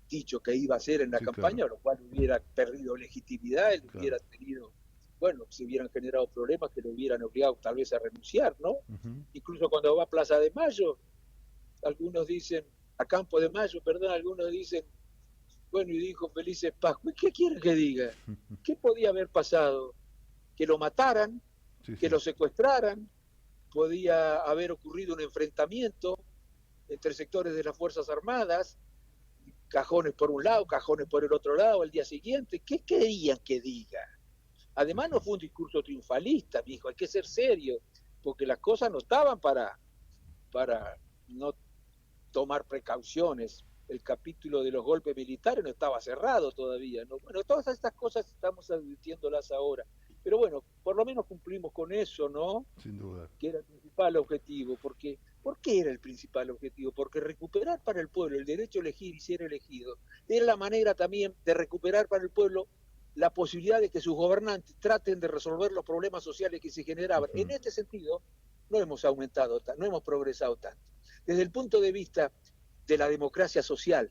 dicho que iba a hacer en la campaña, lo cual hubiera perdido legitimidad, él hubiera tenido, bueno, se hubieran generado problemas que lo hubieran obligado tal vez a renunciar, ¿no? Incluso cuando va a Plaza de Mayo, algunos dicen, a Campo de Mayo, perdón, algunos dicen, bueno, y dijo Felices Pascua, ¿qué quieren que diga? ¿Qué podía haber pasado? Que lo mataran, que lo secuestraran, podía haber ocurrido un enfrentamiento entre sectores de las Fuerzas Armadas, cajones por un lado, cajones por el otro lado, al día siguiente. ¿Qué querían que diga? Además no fue un discurso triunfalista, mijo, hay que ser serio, porque las cosas no estaban para no tomar precauciones. El capítulo de los golpes militares no estaba cerrado todavía, ¿no? Bueno, todas estas cosas estamos advirtiéndolas ahora. Pero bueno, por lo menos cumplimos con eso, ¿no?
Sin duda.
Que era el principal objetivo. ¿Por qué era el principal objetivo? Porque recuperar para el pueblo el derecho a elegir y ser elegido era la manera también de recuperar para el pueblo la posibilidad de que sus gobernantes traten de resolver los problemas sociales que se generaban. En este sentido, no hemos aumentado tanto, no hemos progresado tanto. Desde el punto de vista de la democracia social,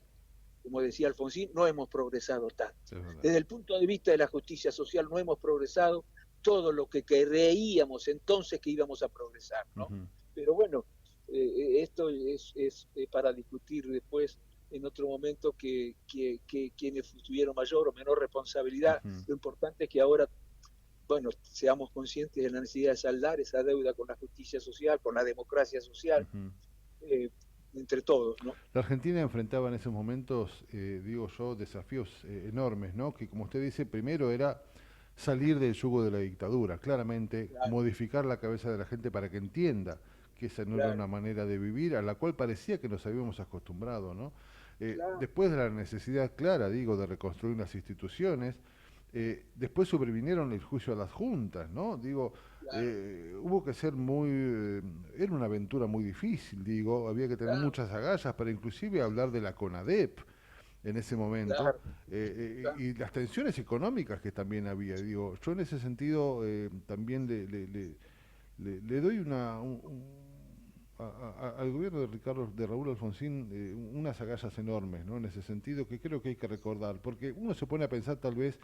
como decía Alfonsín, no hemos progresado tanto. Desde el punto de vista de la justicia social no hemos progresado todo lo que creíamos entonces que íbamos a progresar, ¿no? Pero bueno, esto es para discutir después en otro momento que quienes tuvieron mayor o menor responsabilidad. Lo importante es que ahora, bueno, seamos conscientes de la necesidad de saldar esa deuda con la justicia social, con la democracia social, entre todos, ¿no?
La Argentina enfrentaba en esos momentos, digo yo, desafíos enormes, ¿no? Que como usted dice, primero era salir del yugo de la dictadura, claramente, modificar la cabeza de la gente para que entienda que esa no era una manera de vivir a la cual parecía que nos habíamos acostumbrado, ¿no? Después de la necesidad clara, digo, de reconstruir las instituciones, después sobrevinieron el juicio a las juntas, ¿no? Digo, hubo que ser era una aventura muy difícil, digo, había que tener muchas agallas para inclusive hablar de la CONADEP en ese momento, y las tensiones económicas que también había, digo, yo en ese sentido también le doy al gobierno de Raúl Alfonsín unas agallas enormes, ¿no? En ese sentido, que creo que hay que recordar, porque uno se pone a pensar tal vez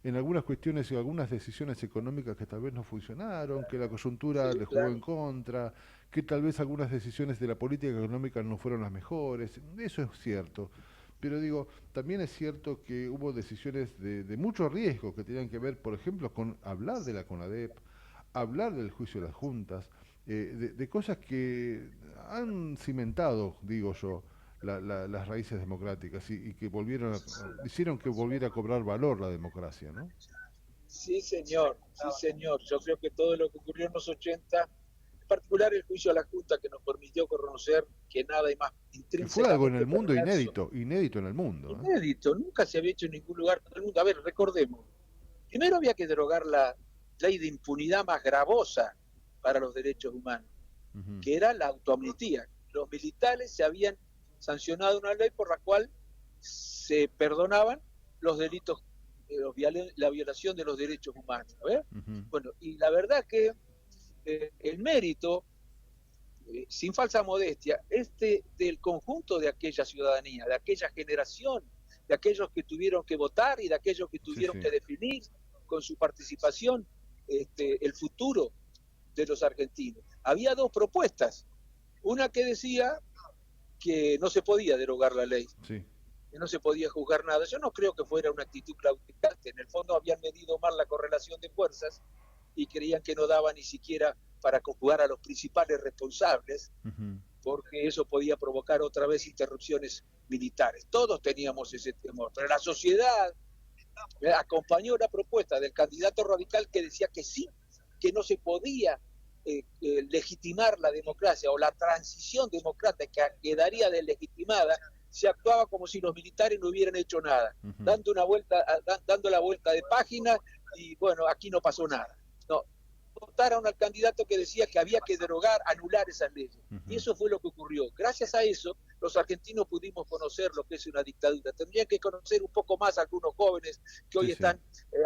en algunas cuestiones y algunas decisiones económicas que tal vez no funcionaron, que la coyuntura le jugó en contra, que tal vez algunas decisiones de la política económica no fueron las mejores, eso es cierto. Pero digo, también es cierto que hubo decisiones de mucho riesgo que tenían que ver, por ejemplo, con hablar de la CONADEP, hablar del juicio de las juntas, de cosas que han cimentado, digo yo, las raíces democráticas y que hicieron que volviera a cobrar valor la democracia, ¿no?
Sí, señor, sí, señor. Yo creo que todo lo que ocurrió en los 80, en particular el juicio a la Junta, que nos permitió conocer que nada hay más intrínseco.
Fue algo en el mundo inédito en el mundo.
Inédito, nunca se había hecho en ningún lugar del mundo. A ver, recordemos, primero había que derogar la ley de impunidad más gravosa para los derechos humanos, que era la autoamnistía. Los militares se habían sancionado una ley por la cual se perdonaban los delitos, la violación de los derechos humanos, ¿ves? Bueno, y la verdad que el mérito, sin falsa modestia, del conjunto de aquella ciudadanía, de aquella generación, de aquellos que tuvieron que votar y de aquellos que tuvieron que definir con su participación el futuro de los argentinos. Había dos propuestas, una que decía que no se podía derogar la ley, que no se podía juzgar nada. Yo no creo que fuera una actitud claudicante. En el fondo habían medido mal la correlación de fuerzas y creían que no daba ni siquiera para conjugar a los principales responsables, porque eso podía provocar otra vez interrupciones militares. Todos teníamos ese temor, pero la sociedad acompañó la propuesta del candidato radical que decía que sí, que no se podía legitimar la democracia o la transición democrática quedaría deslegitimada si actuaba como si los militares no hubieran hecho nada, dando la vuelta de página y bueno, aquí no pasó nada. No, votaron al candidato que decía que había que derogar, anular esas leyes. Y eso fue lo que ocurrió. Gracias a eso, los argentinos pudimos conocer lo que es una dictadura. Tendrían que conocer un poco más algunos jóvenes que hoy están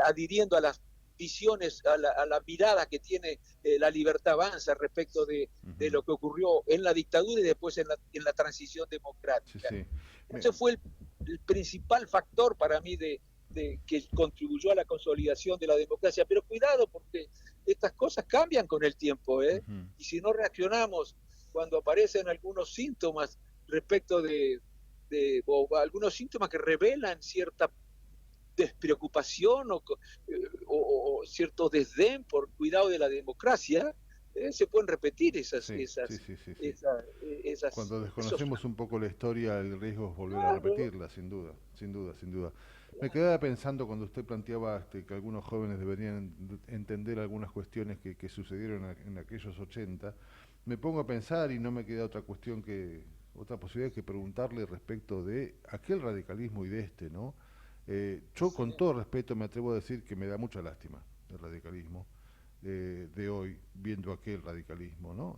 adhiriendo a las visiones, a la mirada que tiene la Libertad Avanza respecto de lo que ocurrió en la dictadura y después en la transición democrática. Ese fue el principal factor para mí que contribuyó a la consolidación de la democracia. Pero cuidado, porque estas cosas cambian con el tiempo, y si no reaccionamos cuando aparecen algunos síntomas respecto o algunos síntomas que revelan cierta despreocupación o cierto desdén por cuidado de la democracia, se pueden repetir esas
cuando desconocemos un poco la historia, el riesgo es volver a repetirla, sin duda. Me quedaba pensando cuando usted planteaba que algunos jóvenes deberían entender algunas cuestiones que sucedieron en aquellos 80. Me pongo a pensar y no me queda otra posibilidad que preguntarle respecto de aquel radicalismo y de este, ¿no? Yo con todo respeto me atrevo a decir que me da mucha lástima el radicalismo de hoy, viendo aquel radicalismo, ¿no?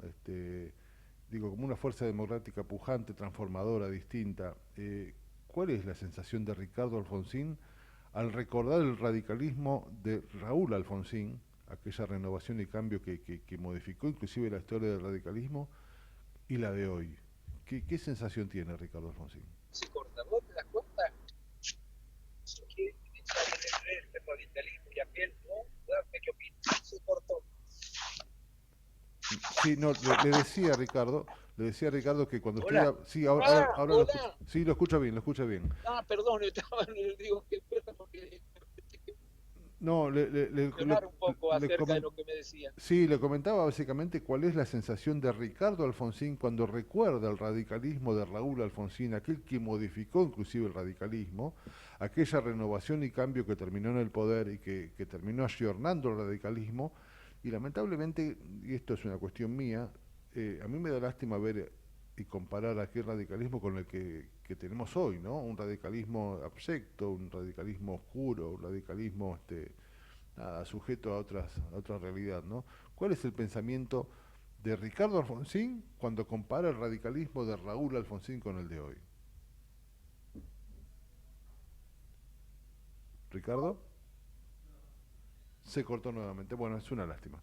Digo, como una fuerza democrática pujante, transformadora, distinta. ¿Cuál es la sensación de Ricardo Alfonsín al recordar el radicalismo de Raúl Alfonsín, aquella renovación y cambio que modificó inclusive la historia del radicalismo, y la de hoy? ¿Qué sensación tiene Ricardo Alfonsín?
Se corta, ¿vos te das cuenta? Que el radicalismo y aquel, ¿no? ¿Qué opinas? Se cortó.
Sí, no, le decía a Ricardo que cuando
Hola.
usted... Sí, ahora
Hola.
lo escucha bien.
Ah, perdón, digo que porque
No,
un poco acerca de lo que me decía.
Sí, le comentaba básicamente cuál es la sensación de Ricardo Alfonsín cuando recuerda el radicalismo de Raúl Alfonsín, aquel que modificó inclusive el radicalismo, aquella renovación y cambio que terminó en el poder y que terminó ayornando el radicalismo. Y lamentablemente, y esto es una cuestión mía, a mí me da lástima ver y comparar aquel radicalismo con el que tenemos hoy, ¿no? Un radicalismo abyecto, un radicalismo oscuro, un radicalismo sujeto a otra realidad, ¿no? ¿Cuál es el pensamiento de Ricardo Alfonsín cuando compara el radicalismo de Raúl Alfonsín con el de hoy? ¿Ricardo? Se cortó nuevamente. Bueno, es una lástima.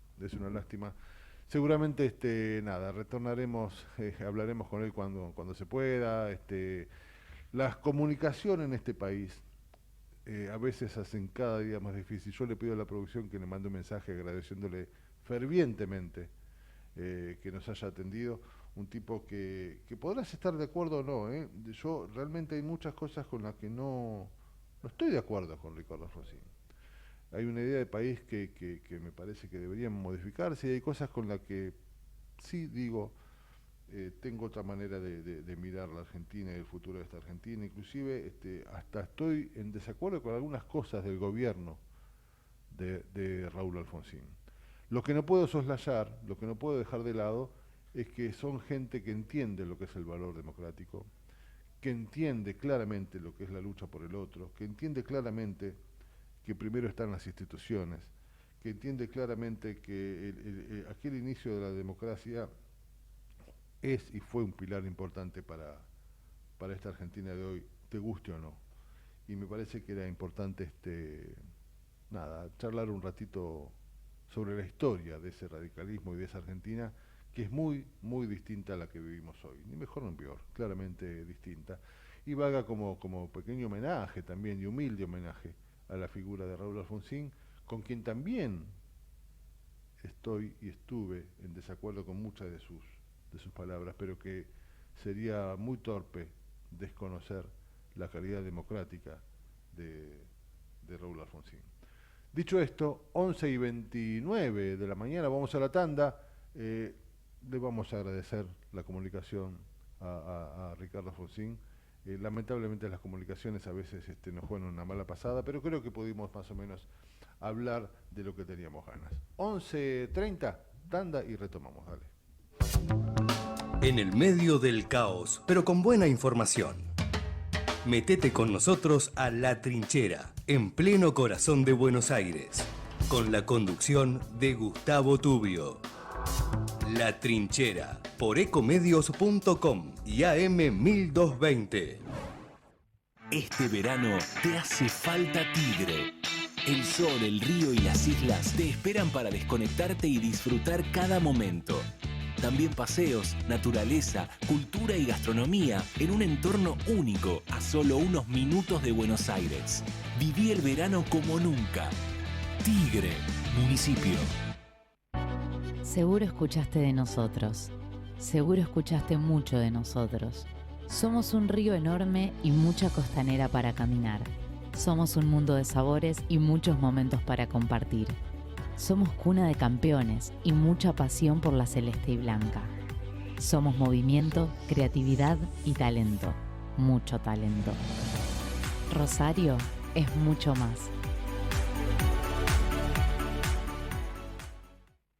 Seguramente, retornaremos, hablaremos con él cuando se pueda. Las comunicaciones en este país a veces hacen cada día más difícil. Yo le pido a la producción que le mande un mensaje agradeciéndole fervientemente que nos haya atendido. Un tipo que podrás estar de acuerdo o no. Yo realmente hay muchas cosas con las que no estoy de acuerdo con Ricardo Alfonsín. Hay una idea de país que me parece que deberían modificarse y hay cosas con las que sí digo, tengo otra manera de mirar la Argentina y el futuro de esta Argentina. Inclusive hasta estoy en desacuerdo con algunas cosas del gobierno de Raúl Alfonsín. Lo que no puedo soslayar, lo que no puedo dejar de lado, es que son gente que entiende lo que es el valor democrático, que entiende claramente lo que es la lucha por el otro, que entiende claramente que primero están las instituciones, que entiende claramente que aquel inicio de la democracia es y fue un pilar importante para esta Argentina de hoy, te guste o no. Y me parece que era importante charlar un ratito sobre la historia de ese radicalismo y de esa Argentina que es muy, muy distinta a la que vivimos hoy, ni mejor ni peor, claramente distinta. Y vaga como pequeño homenaje también, y humilde homenaje a la figura de Raúl Alfonsín, con quien también estoy y estuve en desacuerdo con muchas de sus palabras, pero que sería muy torpe desconocer la calidad democrática de Raúl Alfonsín. Dicho esto, 11:29 de la mañana, vamos a la tanda. Le vamos a agradecer la comunicación a Ricardo Alfonsín. Lamentablemente las comunicaciones a veces nos juegan una mala pasada, pero creo que pudimos más o menos hablar de lo que teníamos ganas. 11:30, tanda y retomamos, dale.
En el medio del caos, pero con buena información. Metete con nosotros a La Trinchera, en pleno corazón de Buenos Aires. Con la conducción de Gustavo Tubio. La Trinchera, por ecomedios.com y AM 1220.
Este verano te hace falta Tigre. El sol, el río y las islas te esperan para desconectarte y disfrutar cada momento. También paseos, naturaleza, cultura y gastronomía en un entorno único a solo unos minutos de Buenos Aires. Viví el verano como nunca. Tigre, municipio.
Seguro escuchaste de nosotros. Seguro escuchaste mucho de nosotros. Somos un río enorme y mucha costanera para caminar. Somos un mundo de sabores y muchos momentos para compartir. Somos cuna de campeones y mucha pasión por la celeste y blanca. Somos movimiento, creatividad y talento. Mucho talento. Rosario es mucho más.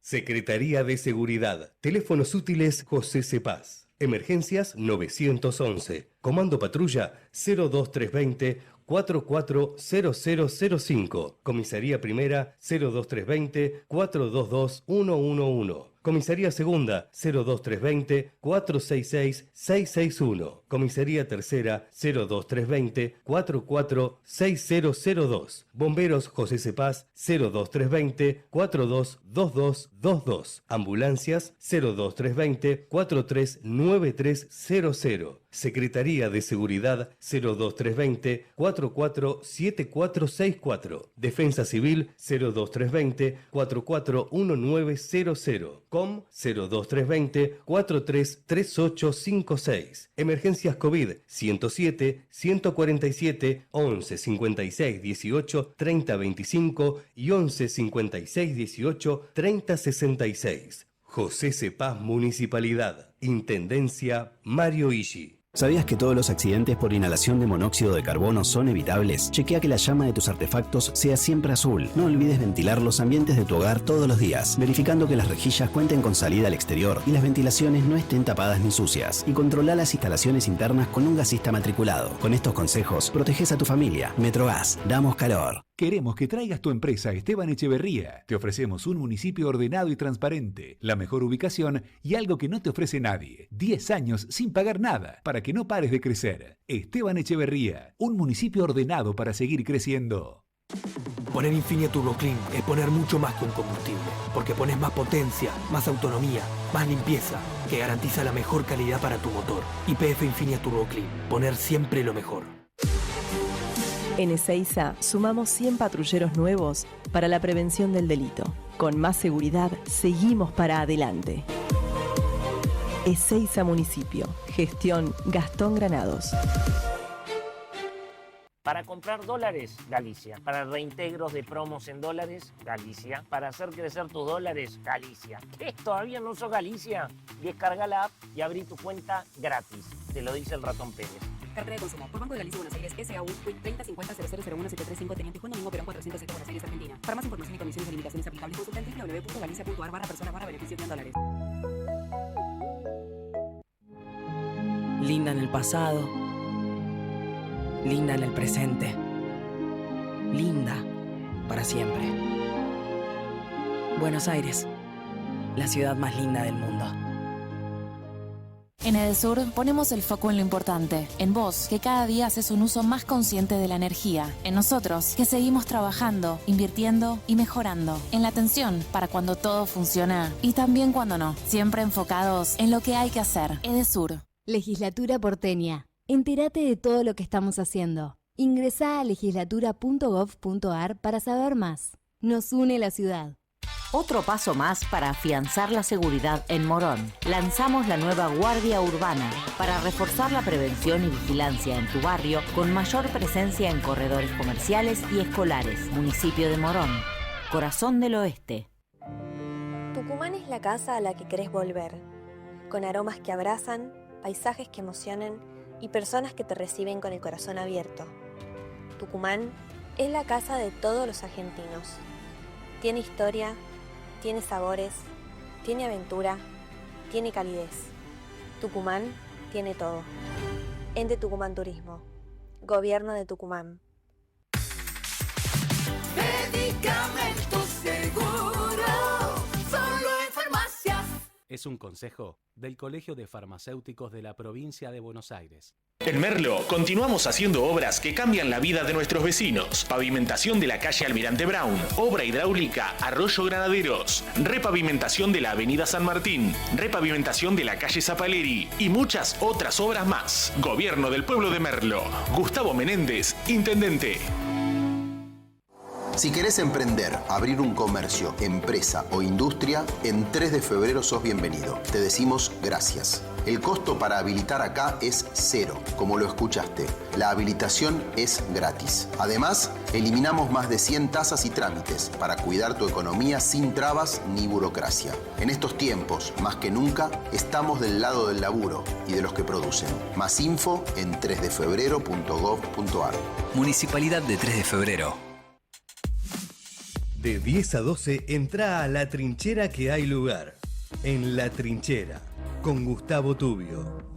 Secretaría de Seguridad. Teléfonos útiles José Cepaz. Emergencias 911. Comando Patrulla 02320 440005. Comisaría Primera 02320 422 111. Comisaría Segunda 02320 466 661. Comisaría Tercera 02320 446002. Bomberos José Cepaz 02320 422222. Ambulancias 02320 439300. Secretaría de Seguridad 02320 447464. Defensa Civil 02320 441900. COM 02320 433856. Emergencias COVID 107 147 11 56 18 30 25 y 11 56 18 30 66. José Cepaz Municipalidad. Intendencia Mario Ishi.
¿Sabías que todos los accidentes por inhalación de monóxido de carbono son evitables? Chequea que la llama de tus artefactos sea siempre azul. No olvides ventilar los ambientes de tu hogar todos los días, verificando que las rejillas cuenten con salida al exterior y las ventilaciones no estén tapadas ni sucias. Y controla las instalaciones internas con un gasista matriculado. Con estos consejos, proteges a tu familia. Metrogas, damos calor.
Queremos que traigas tu empresa a Esteban Echeverría. Te ofrecemos un municipio ordenado y transparente, la mejor ubicación y algo que no te ofrece nadie. 10 años sin pagar nada, para que no pares de crecer. Esteban Echeverría, un municipio ordenado para seguir creciendo.
Poner Infinia Turbo Clean es poner mucho más que un combustible, porque pones más potencia, más autonomía, más limpieza, que garantiza la mejor calidad para tu motor. YPF Infinia Turbo Clean, poner siempre lo mejor.
En Ezeiza sumamos 100 patrulleros nuevos para la prevención del delito. Con más seguridad, seguimos para adelante. Ezeiza Municipio. Gestión Gastón Granados.
Para comprar dólares, Galicia. Para reintegros de promos en dólares, Galicia. Para hacer crecer tus dólares, Galicia. ¿Qué? ¿Todavía no sos Galicia? Descarga la app y abrí tu cuenta gratis. Te lo dice el ratón Pérez.
Cartera de consumo. Por Banco de Galicia, Buenos Aires, SAU, 305000017335 Teniente Juan, Domingo Perón 407, Buenos Aires, Argentina. Para más información y condiciones de limitaciones aplicables, consulta en www.galicia.ar/persona/beneficios de $.
Linda en el pasado. Linda en el presente. Linda para siempre. Buenos Aires, la ciudad más linda del mundo.
En Edesur ponemos el foco en lo importante, en vos, que cada día haces un uso más consciente de la energía, en nosotros, que seguimos trabajando, invirtiendo y mejorando, en la atención para cuando todo funciona y también cuando no, siempre enfocados en lo que hay que hacer. Edesur.
Legislatura porteña. Entérate de todo lo que estamos haciendo. Ingresá a legislatura.gov.ar para saber más. Nos une la ciudad.
Otro paso más para afianzar la seguridad en Morón. Lanzamos la nueva Guardia Urbana para reforzar la prevención y vigilancia en tu barrio con mayor presencia en corredores comerciales y escolares. Municipio de Morón, corazón del oeste.
Tucumán es la casa a la que querés volver, con aromas que abrazan, paisajes que emocionan y personas que te reciben con el corazón abierto. Tucumán es la casa de todos los argentinos. Tiene historia, tiene sabores, tiene aventura, tiene calidez. Tucumán tiene todo. Ente Tucumán Turismo. Gobierno de Tucumán.
Medicamentos seguro, solo en farmacias.
Es un consejo del Colegio de Farmacéuticos de la Provincia de Buenos Aires.
En Merlo continuamos haciendo obras que cambian la vida de nuestros vecinos. Pavimentación de la calle Almirante Brown, obra hidráulica Arroyo Granaderos, repavimentación de la avenida San Martín, repavimentación de la calle Zapaleri y muchas otras obras más. Gobierno del Pueblo de Merlo. Gustavo Menéndez, Intendente.
Si querés emprender, abrir un comercio, empresa o industria, en 3 de febrero sos bienvenido. Te decimos gracias. El costo para habilitar acá es 0, como lo escuchaste. La habilitación es gratis. Además, eliminamos más de 100 tasas y trámites para cuidar tu economía sin trabas ni burocracia. En estos tiempos, más que nunca, estamos del lado del laburo y de los que producen. Más info en 3defebrero.gov.ar.
Municipalidad de 3 de Febrero.
De 10 a 12 entra a La Trinchera que hay lugar. En La Trinchera, con Gustavo Tubio.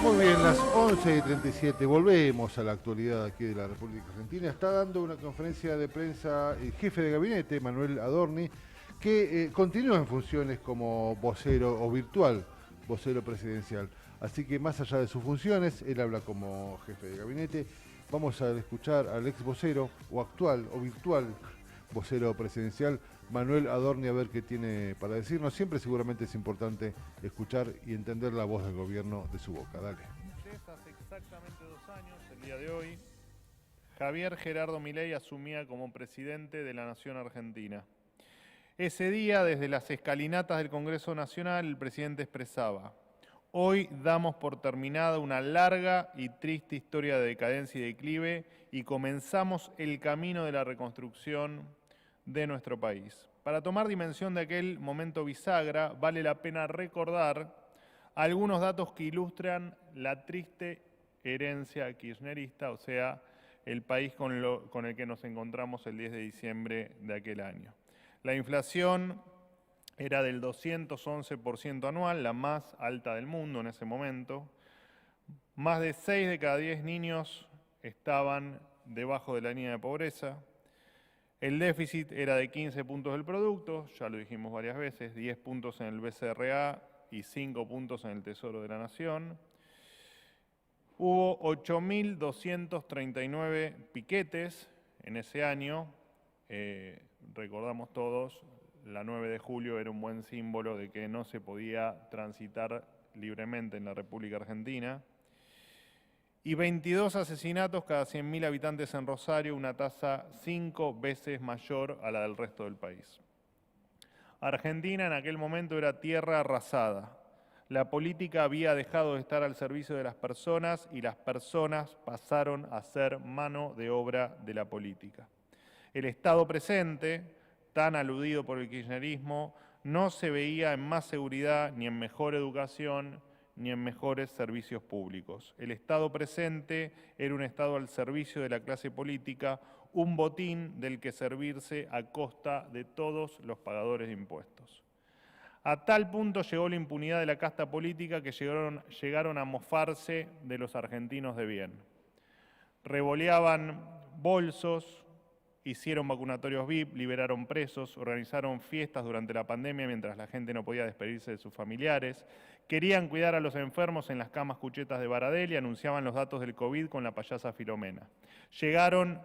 Muy bien, las 11:37, volvemos a la actualidad aquí de la República Argentina. Está dando una conferencia de prensa el jefe de gabinete, Manuel Adorni, que continúa en funciones como vocero o virtual vocero presidencial. Así que más allá de sus funciones, él habla como jefe de gabinete. Vamos a escuchar al ex vocero o actual o virtual vocero presidencial, Manuel Adorni, a ver qué tiene para decirnos. Siempre seguramente es importante escuchar y entender la voz del gobierno de su boca. Dale.
Hace exactamente 2 años, el día de hoy, Javier Gerardo Milei asumía como presidente de la Nación Argentina. Ese día, desde las escalinatas del Congreso Nacional, el presidente expresaba: hoy damos por terminada una larga y triste historia de decadencia y declive y comenzamos el camino de la reconstrucción de nuestro país. Para tomar dimensión de aquel momento bisagra, vale la pena recordar algunos datos que ilustran la triste herencia kirchnerista, o sea, el país con el que nos encontramos el 10 de diciembre de aquel año. La inflación era del 211% anual, la más alta del mundo en ese momento. Más de 6 de cada 10 niños estaban debajo de la línea de pobreza. El déficit era de 15 puntos del producto, ya lo dijimos varias veces, 10 puntos en el BCRA y 5 puntos en el Tesoro de la Nación. Hubo 8.239 piquetes en ese año. Recordamos todos, la 9 de julio era un buen símbolo de que no se podía transitar libremente en la República Argentina. Y 22 asesinatos cada 100.000 habitantes en Rosario, una tasa 5 veces mayor a la del resto del país. Argentina en aquel momento era tierra arrasada. La política había dejado de estar al servicio de las personas y las personas pasaron a ser mano de obra de la política. El Estado presente, tan aludido por el kirchnerismo, no se veía en más seguridad ni en mejor educación ni en mejores servicios públicos. El Estado presente era un Estado al servicio de la clase política, un botín del que servirse a costa de todos los pagadores de impuestos. A tal punto llegó la impunidad de la casta política que llegaron a mofarse de los argentinos de bien. Revoleaban bolsos, hicieron vacunatorios VIP, liberaron presos, organizaron fiestas durante la pandemia mientras la gente no podía despedirse de sus familiares, querían cuidar a los enfermos en las camas cuchetas de Baradel y anunciaban los datos del COVID con la payasa Filomena. Llegaron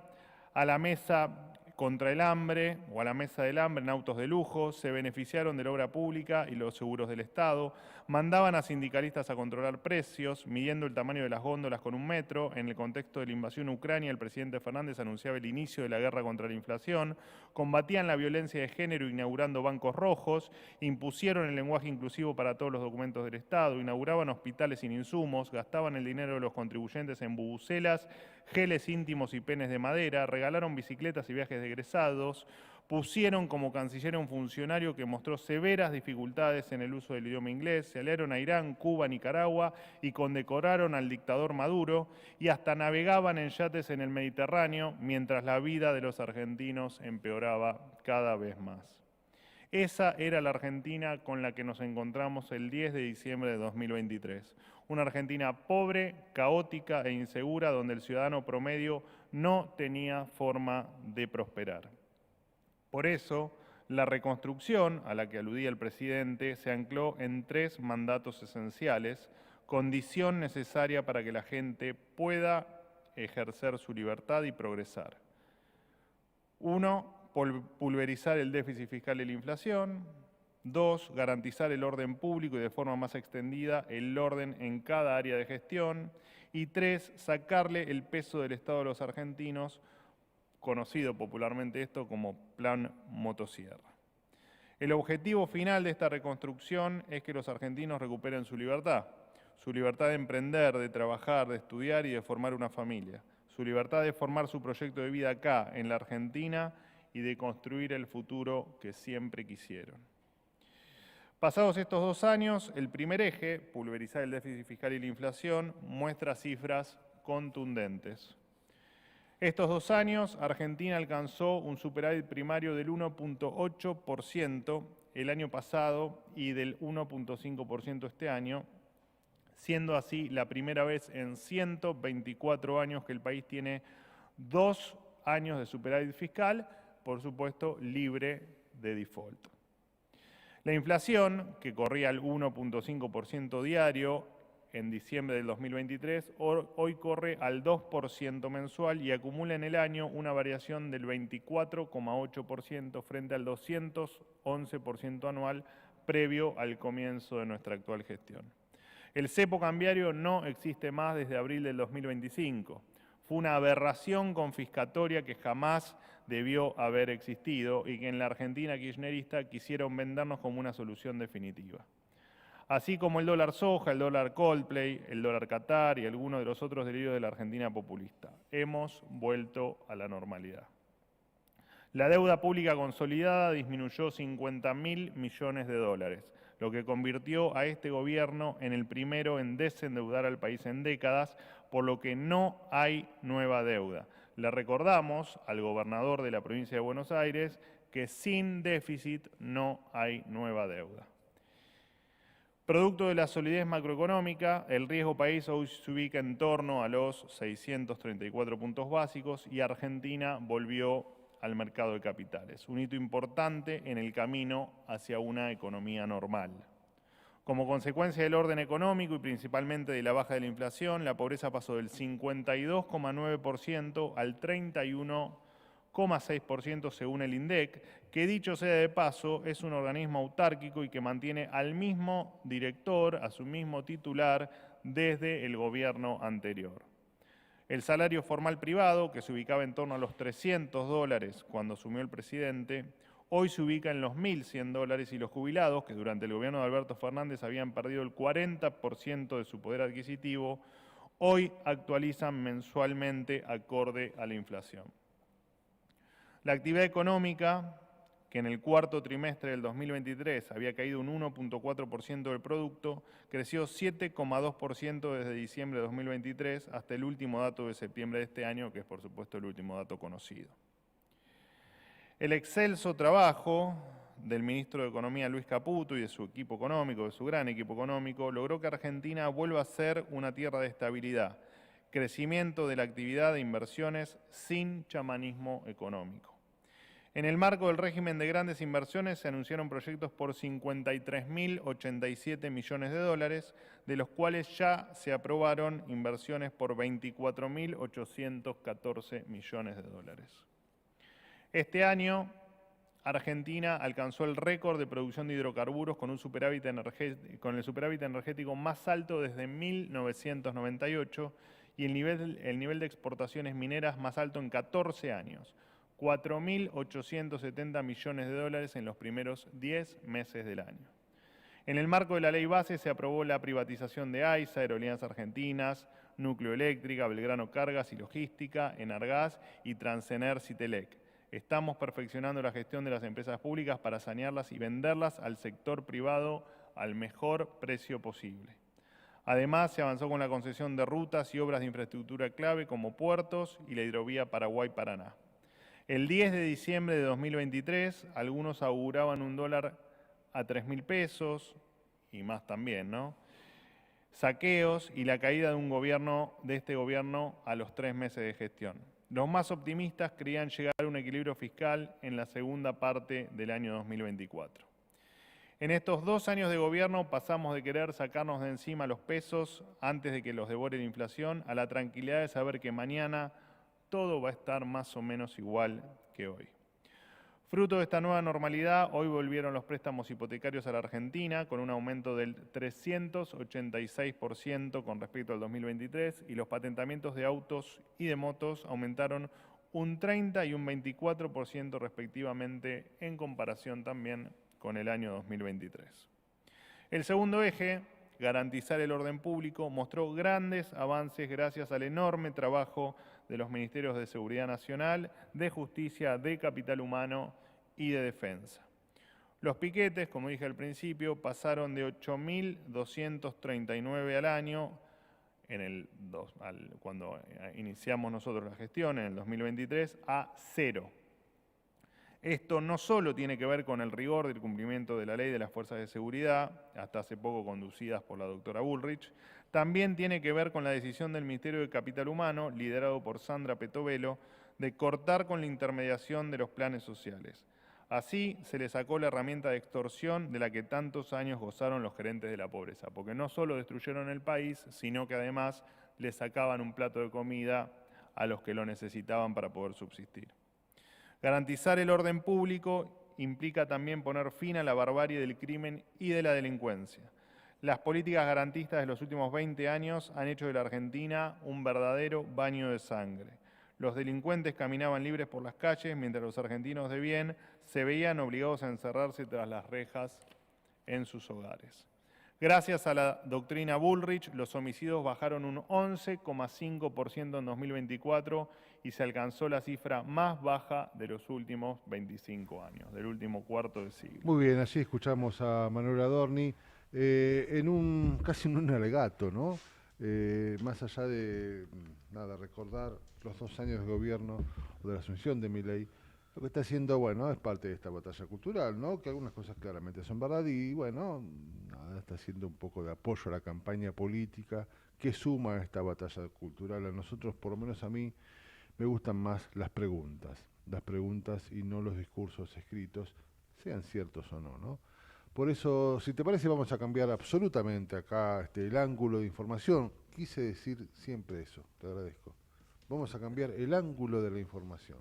a la mesa contra el hambre o a la mesa del hambre en autos de lujo, se beneficiaron de la obra pública y los seguros del Estado, mandaban a sindicalistas a controlar precios, midiendo el tamaño de las góndolas con 1 metro. En el contexto de la invasión a Ucrania, el presidente Fernández anunciaba el inicio de la guerra contra la inflación, combatían la violencia de género inaugurando bancos rojos, impusieron el lenguaje inclusivo para todos los documentos del Estado, inauguraban hospitales sin insumos, gastaban el dinero de los contribuyentes en bubucelas, geles íntimos y penes de madera, regalaron bicicletas y viajes de egresados, pusieron como canciller a un funcionario que mostró severas dificultades en el uso del idioma inglés, se aliaron a Irán, Cuba, Nicaragua y condecoraron al dictador Maduro y hasta navegaban en yates en el Mediterráneo mientras la vida de los argentinos empeoraba cada vez más. Esa era la Argentina con la que nos encontramos el 10 de diciembre de 2023. Una Argentina pobre, caótica e insegura donde el ciudadano promedio no tenía forma de prosperar. Por eso, la reconstrucción, a la que aludía el presidente, se ancló en 3 mandatos esenciales, condición necesaria para que la gente pueda ejercer su libertad y progresar. 1, pulverizar el déficit fiscal y la inflación. 2, garantizar el orden público y de forma más extendida el orden en cada área de gestión. Y 3, sacarle el peso del Estado a los argentinos, conocido popularmente esto como Plan Motosierra. El objetivo final de esta reconstrucción es que los argentinos recuperen su libertad de emprender, de trabajar, de estudiar y de formar una familia, su libertad de formar su proyecto de vida acá, en la Argentina, y de construir el futuro que siempre quisieron. Pasados estos 2 años, el primer eje, pulverizar el déficit fiscal y la inflación, muestra cifras contundentes. Estos 2 años, Argentina alcanzó un superávit primario del 1.8% el año pasado y del 1.5% este año, siendo así la primera vez en 124 años que el país tiene 2 años de superávit fiscal, por supuesto, libre de default. La inflación, que corría al 1.5% diario en diciembre del 2023, hoy corre al 2% mensual y acumula en el año una variación del 24,8% frente al 211% anual previo al comienzo de nuestra actual gestión. El cepo cambiario no existe más desde abril del 2025. Fue una aberración confiscatoria que jamás debió haber existido y que en la Argentina kirchnerista quisieron vendernos como una solución definitiva. Así como el dólar soja, el dólar Coldplay, el dólar Qatar y algunos de los otros delirios de la Argentina populista. Hemos vuelto a la normalidad. La deuda pública consolidada disminuyó 50.000 millones de dólares, lo que convirtió a este gobierno en el primero en desendeudar al país en décadas, por lo que no hay nueva deuda. Le recordamos al gobernador de la provincia de Buenos Aires que sin déficit no hay nueva deuda. Producto de la solidez macroeconómica, el riesgo país hoy se ubica en torno a los 634 puntos básicos y Argentina volvió al mercado de capitales, un hito importante en el camino hacia una economía normal. Como consecuencia del orden económico y principalmente de la baja de la inflación, la pobreza pasó del 52,9% al 31,6% según el INDEC, que dicho sea de paso es un organismo autárquico y que mantiene al mismo director, a su mismo titular, desde el gobierno anterior. El salario formal privado, que se ubicaba en torno a los $300 cuando asumió el presidente, hoy se ubica en los $1.100 y los jubilados, que durante el gobierno de Alberto Fernández habían perdido el 40% de su poder adquisitivo, hoy actualizan mensualmente acorde a la inflación. La actividad económica, que en el cuarto trimestre del 2023 había caído un 1,4% del producto, creció 7,2% desde diciembre de 2023 hasta el último dato de septiembre de este año, que es por supuesto el último dato conocido. El excelso trabajo del ministro de Economía Luis Caputo y de su equipo económico, de su gran equipo económico, logró que Argentina vuelva a ser una tierra de estabilidad, crecimiento de la actividad de inversiones sin chamanismo económico. En el marco del régimen de grandes inversiones se anunciaron proyectos por 53.087 millones de dólares, de los cuales ya se aprobaron inversiones por 24.814 millones de dólares. Este año, Argentina alcanzó el récord de producción de hidrocarburos con el superávit energético más alto desde 1998 y el nivel de exportaciones mineras más alto en 14 años. 4.870 millones de dólares en los primeros 10 meses del año. En el marco de la ley base se aprobó la privatización de AISA, Aerolíneas Argentinas, Núcleo Eléctrica, Belgrano Cargas y Logística, Enargas y Transener-Citelec. Estamos perfeccionando la gestión de las empresas públicas para sanearlas y venderlas al sector privado al mejor precio posible. Además, se avanzó con la concesión de rutas y obras de infraestructura clave como puertos y la hidrovía Paraguay-Paraná. El 10 de diciembre de 2023, algunos auguraban un dólar a 3.000 pesos, y más también, ¿no? Saqueos y la caída de este gobierno a los 3 meses de gestión. Los más optimistas creían llegar a un equilibrio fiscal en la segunda parte del año 2024. En estos 2 años de gobierno pasamos de querer sacarnos de encima los pesos antes de que los devore la inflación a la tranquilidad de saber que mañana todo va a estar más o menos igual que hoy. Fruto de esta nueva normalidad, hoy volvieron los préstamos hipotecarios a la Argentina con un aumento del 386% con respecto al 2023 y los patentamientos de autos y de motos aumentaron un 30% y un 24% respectivamente en comparación también con el año 2023. El segundo eje, garantizar el orden público, mostró grandes avances gracias al enorme trabajo de los Ministerios de Seguridad Nacional, de Justicia, de Capital Humano y de Defensa. Los piquetes, como dije al principio, pasaron de 8.239 al año cuando iniciamos nosotros la gestión en el 2023 a 0. Esto no solo tiene que ver con el rigor del cumplimiento de la ley de las fuerzas de seguridad, hasta hace poco conducidas por la doctora Bullrich, también tiene que ver con la decisión del Ministerio de Capital Humano, liderado por Sandra Petovelo, de cortar con la intermediación de los planes sociales. Así se le sacó la herramienta de extorsión de la que tantos años gozaron los gerentes de la pobreza, porque no solo destruyeron el país, sino que además le sacaban un plato de comida a los que lo necesitaban para poder subsistir. Garantizar el orden público implica también poner fin a la barbarie del crimen y de la delincuencia. Las políticas garantistas de los últimos 20 años han hecho de la Argentina un verdadero baño de sangre. Los delincuentes caminaban libres por las calles, mientras los argentinos de bien se veían obligados a encerrarse tras las rejas en sus hogares. Gracias a la doctrina Bullrich, los homicidios bajaron un 11,5% en 2024 y se alcanzó la cifra más baja de los últimos 25 años, del último cuarto de siglo.
Muy bien, allí escuchamos a Manuel Adorni casi en un alegato, ¿no? Más allá de recordar los 2 años de gobierno o de la asunción de Milei, lo que está haciendo, bueno, es parte de esta batalla cultural, ¿no? Que algunas cosas claramente son verdad y, bueno, está haciendo un poco de apoyo a la campaña política que suma a esta batalla cultural. A nosotros, por lo menos a mí, me gustan más las preguntas y no los discursos escritos, sean ciertos o no, ¿no? Por eso, si te parece, vamos a cambiar absolutamente acá el ángulo de información. Quise decir siempre eso, te agradezco. Vamos a cambiar el ángulo de la información.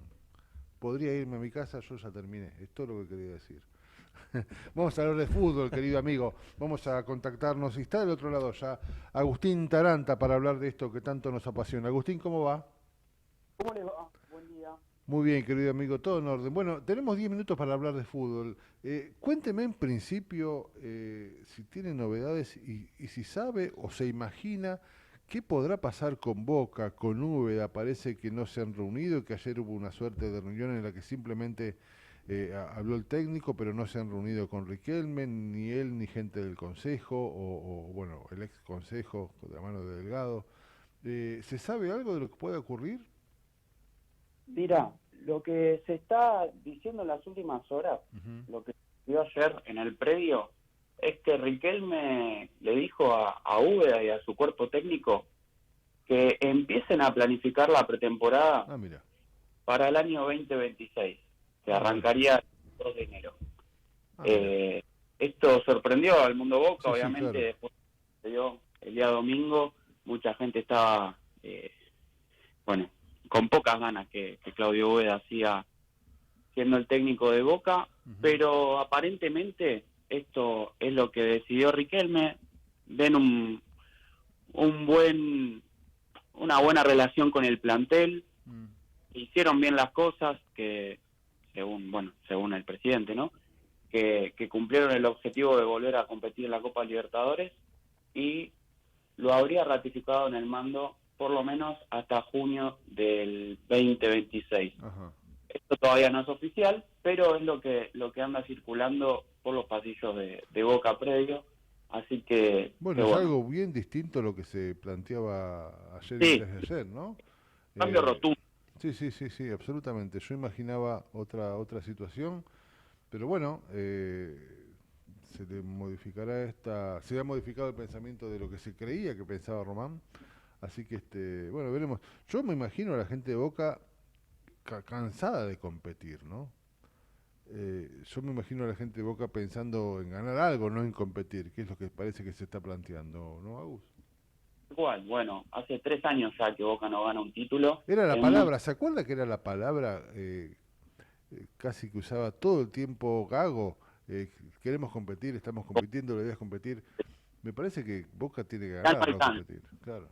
Podría irme a mi casa, yo ya terminé, es todo lo que quería decir. Vamos a hablar de fútbol, querido amigo. Vamos a contactarnos, y está del otro lado ya Agustín Taranta para hablar de esto que tanto nos apasiona. Agustín, ¿cómo va?
¿Cómo les va? Buen día.
Muy bien, querido amigo, todo en orden. Bueno, tenemos 10 minutos para hablar de fútbol. Cuénteme en principio si tiene novedades y si sabe o se imagina qué podrá pasar con Boca, con Úbeda. Parece que no se han reunido, que ayer hubo una suerte de reunión en la que simplemente habló el técnico, pero no se han reunido con Riquelme, ni él ni gente del consejo, o bueno, el ex consejo de la mano de Delgado. ¿Se sabe algo de lo que puede ocurrir?
Mira, lo que se está diciendo en las últimas horas, lo que se dio ayer en el predio, es que Riquelme le dijo a Úbeda y a su cuerpo técnico que empiecen a planificar la pretemporada para el año 2026, que arrancaría el 2 de enero. Esto sorprendió al mundo Boca, obviamente, claro. Después se dio el día domingo, mucha gente estaba, con pocas ganas que Claudio Úbeda siga siendo el técnico de Boca, pero aparentemente esto es lo que decidió Riquelme. Ven una buena relación con el plantel, hicieron bien las cosas, que según el presidente, ¿no? Que cumplieron el objetivo de volver a competir en la Copa Libertadores y lo habría ratificado en el mando por lo menos hasta junio del 2026. Esto todavía no es oficial, pero es lo que anda circulando por los pasillos de Boca predio, así que... Bueno,
es algo bien distinto a lo que se planteaba ayer y antes de ayer, ¿no?
Cambio rotundo.
Sí, absolutamente. Yo imaginaba otra situación, pero bueno, se ha modificado el pensamiento de lo que se creía que pensaba Román, así que veremos. Yo me imagino a la gente de Boca cansada de competir, ¿no? Yo me imagino a la gente de Boca pensando en ganar algo, no en competir, que es lo que parece que se está planteando, ¿no, Agus?
Igual, bueno, hace 3 años ya que Boca no gana un título.
Era la palabra, ¿se acuerda que era la palabra casi que usaba todo el tiempo Gago? Queremos competir, estamos compitiendo, la idea es competir. Me parece que Boca tiene que ganar, no competir. Claro.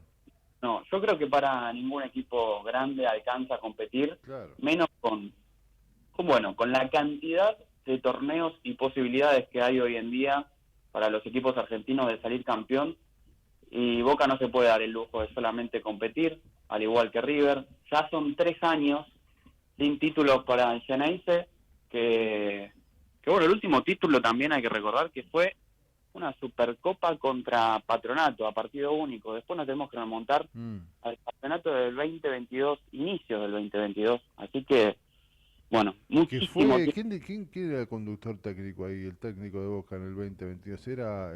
No, yo creo que para ningún equipo grande alcanza a competir, menos con la cantidad de torneos y posibilidades que hay hoy en día para los equipos argentinos de salir campeón, y Boca no se puede dar el lujo de solamente competir, al igual que River. Ya son 3 años sin títulos para el Xeneize, que el último título también hay que recordar que fue una Supercopa contra Patronato a partido único. Después nos tenemos que remontar al campeonato del 2022, inicios del 2022, así que muchísimo.
¿Quién era el conductor técnico ahí, el técnico de Boca en el 2022? ¿Era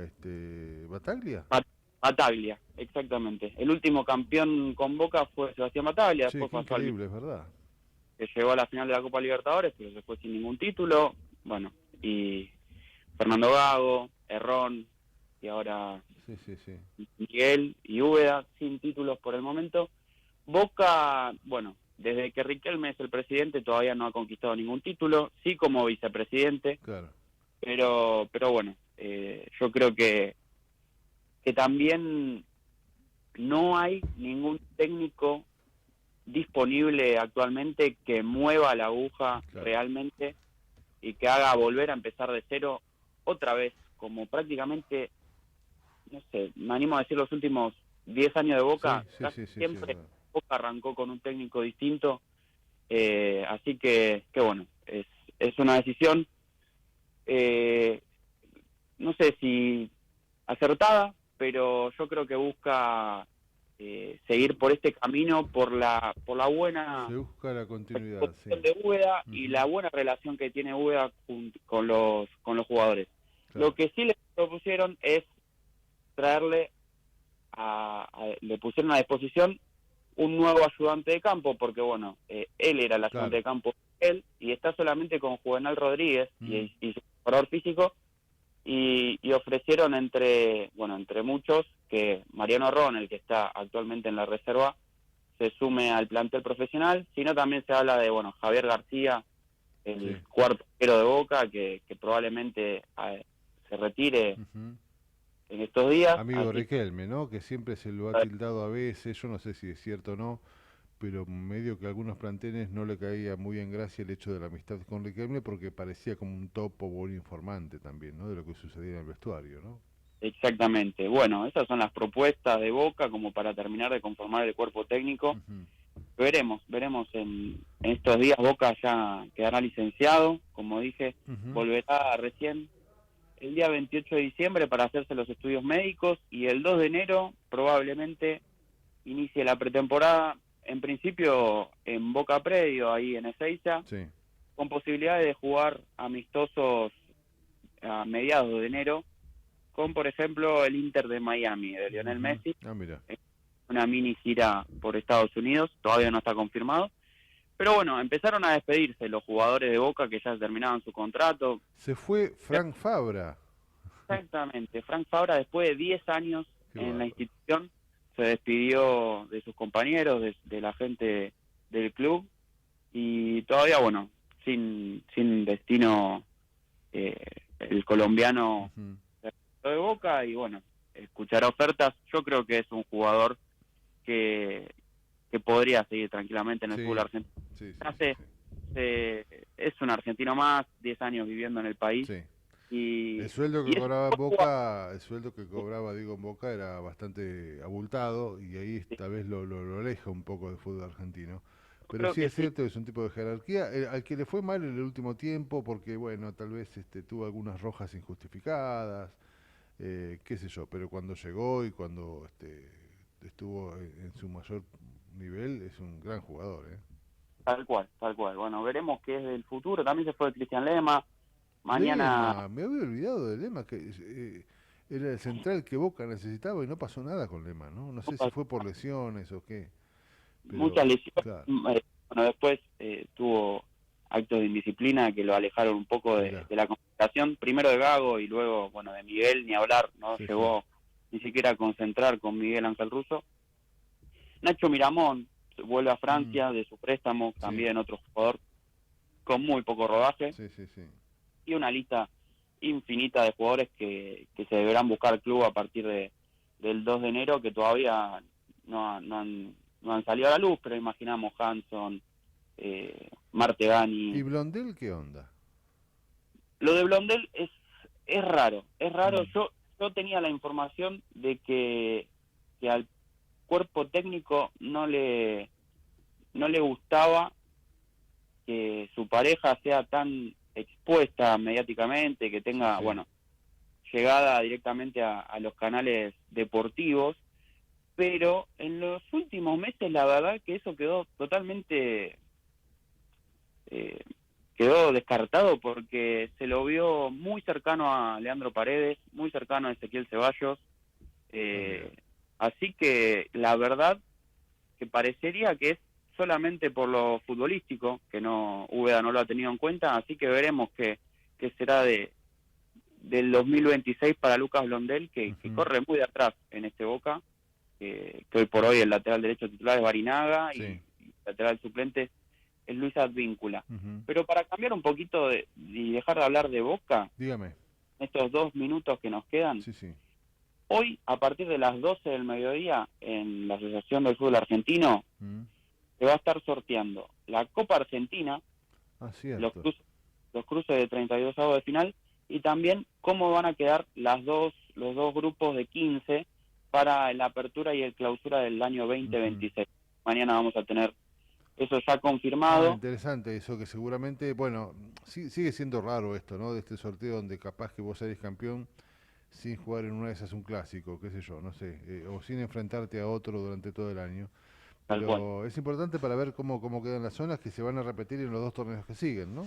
Bataglia?
Bataglia, exactamente. El último campeón con Boca fue Sebastián Bataglia.
Sí,
después
qué increíble, es verdad.
Que llegó a la final de la Copa Libertadores, pero se fue sin ningún título. Y Fernando Gago, Herrón, y ahora Miguel y Úbeda, sin títulos por el momento. Boca, desde que Riquelme es el presidente todavía no ha conquistado ningún título, sí como vicepresidente, pero yo creo que también no hay ningún técnico disponible actualmente que mueva la aguja realmente y que haga volver a empezar de cero otra vez, como prácticamente no sé, me animo a decir los últimos 10 años de Boca, siempre Boca arrancó con un técnico distinto, así que bueno, es una decisión, no sé si acertada, pero yo creo que busca seguir por este camino, por la buena...
Se busca la continuidad,
de Úbeda y la buena relación que tiene Úbeda con los jugadores. Claro. Lo que sí le propusieron es traerle le pusieron a disposición un nuevo ayudante de campo, porque bueno, él era el ayudante de campo, y está solamente con Juvenal Rodríguez y su preparador físico, y ofrecieron entre muchos que Mariano Ron, el que está actualmente en la reserva, se sume al plantel profesional, sino también se habla de Javier García, el cuarto arquero de Boca, que probablemente se retire en estos días.
Amigo de Riquelme, ¿no? Que siempre se lo ha tildado a veces, yo no sé si es cierto o no, pero medio que a algunos planteles no le caía muy en gracia el hecho de la amistad con Riquelme, porque parecía como un topo buen informante también, ¿no? De lo que sucedía en el vestuario, ¿no?
Exactamente. Bueno, esas son las propuestas de Boca como para terminar de conformar el cuerpo técnico. Veremos en estos días. Boca ya quedará licenciado, como dije, volverá recién el día 28 de diciembre para hacerse los estudios médicos, y el 2 de enero probablemente inicie la pretemporada, en principio en Boca Predio, ahí en Ezeiza, con posibilidades de jugar amistosos a mediados de enero, con por ejemplo el Inter de Miami, de Lionel Messi, una mini gira por Estados Unidos, todavía no está confirmado. Pero bueno, empezaron a despedirse los jugadores de Boca que ya terminaban su contrato.
Se fue Frank Fabra.
Exactamente, Frank Fabra, después de 10 años en la institución, se despidió de sus compañeros, de la gente del club, y todavía, sin destino el colombiano de Boca, y escuchará ofertas. Yo creo que es un jugador que podría seguir tranquilamente en el fútbol argentino. Es un argentino más, 10 años viviendo en el país. Y
el sueldo que cobraba en Boca, en Boca era bastante abultado, y ahí tal vez lo aleja un poco del fútbol argentino. Pero sí es cierto que es un tipo de jerarquía, al que le fue mal en el último tiempo, porque tal vez tuvo algunas rojas injustificadas, qué sé yo, pero cuando llegó y cuando estuvo en su mayor nivel, es un gran jugador,
Tal cual. Bueno, veremos qué es del futuro. También se fue Cristian Lema. Mañana...
Lema, me había olvidado de Lema, que era el central que Boca necesitaba, y no pasó nada con Lema, ¿no? No sé si fue por lesiones o qué.
Pero, muchas lesiones. Claro. Después tuvo actos de indisciplina que lo alejaron un poco de la concentración, primero de Gago y luego, de Miguel, ni hablar, no llegó ni siquiera a concentrar con Miguel Ángel Russo. Nacho Miramón vuelve a Francia de su préstamo, también otro jugador con muy poco rodaje. Y una lista infinita de jugadores que se deberán buscar club a partir del 2 de enero, que todavía no han salido a la luz, pero imaginamos Hanson, Martegani.
¿Y Blondel qué onda?
Lo de Blondel es raro. Yo tenía la información de que al cuerpo técnico no le gustaba que su pareja sea tan expuesta mediáticamente, que tenga llegada directamente a los canales deportivos, pero en los últimos meses la verdad que eso quedó totalmente quedó descartado, porque se lo vio muy cercano a Leandro Paredes, muy cercano a Ezequiel Ceballos, así que la verdad que parecería que es solamente por lo futbolístico, que Úbeda no lo ha tenido en cuenta, así que veremos qué será del 2026 para Lucas Blondel, que corre muy de atrás en este Boca, que hoy por hoy el lateral derecho titular es Barinaga, y el lateral suplente es Luis Advíncula. Pero para cambiar un poquito y dejar de hablar de Boca,
dígame,
estos 2 minutos que nos quedan, hoy a partir de las 12 del mediodía en la Asociación del Fútbol Argentino se va a estar sorteando la Copa Argentina, los cruces de 32avos de final, y también cómo van a quedar las dos dos grupos de 15 para la apertura y el clausura del año 2026. Mañana vamos a tener eso ya confirmado.
Interesante eso, que seguramente, bueno, sigue siendo raro esto, ¿no? De este sorteo donde capaz que vos eres campeón sin jugar en una de esas un clásico, qué sé yo, no sé, o sin enfrentarte a otro durante todo el año. Pero es importante para ver cómo quedan las zonas que se van a repetir en los 2 torneos que siguen, ¿no?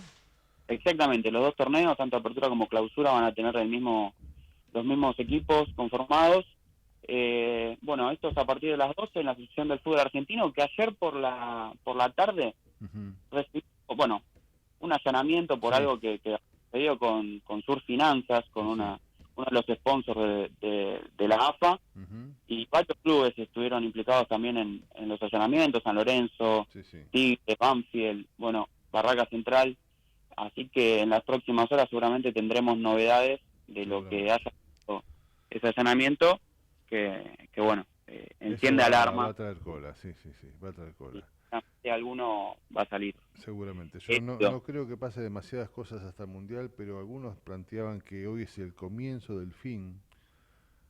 Exactamente, los 2 torneos, tanto apertura como clausura, van a tener los mismos equipos conformados. Bueno, esto es a partir de las 12 en la Asociación del Fútbol Argentino, que ayer por la tarde recibió, bueno, un allanamiento por algo que sucedió con Sur Finanzas, con uno de los sponsors de la AFA, y varios clubes estuvieron implicados también en los allanamientos, San Lorenzo, Tigre, Banfield, bueno, Barraca Central, así que en las próximas horas seguramente tendremos novedades de lo que haya sido ese allanamiento, que bueno, enciende alarma.
Va a traer cola, sí, va a traer cola.
Si alguno va a salir.
Seguramente. Yo no creo que pase demasiadas cosas hasta el Mundial, pero algunos planteaban que hoy es el comienzo del fin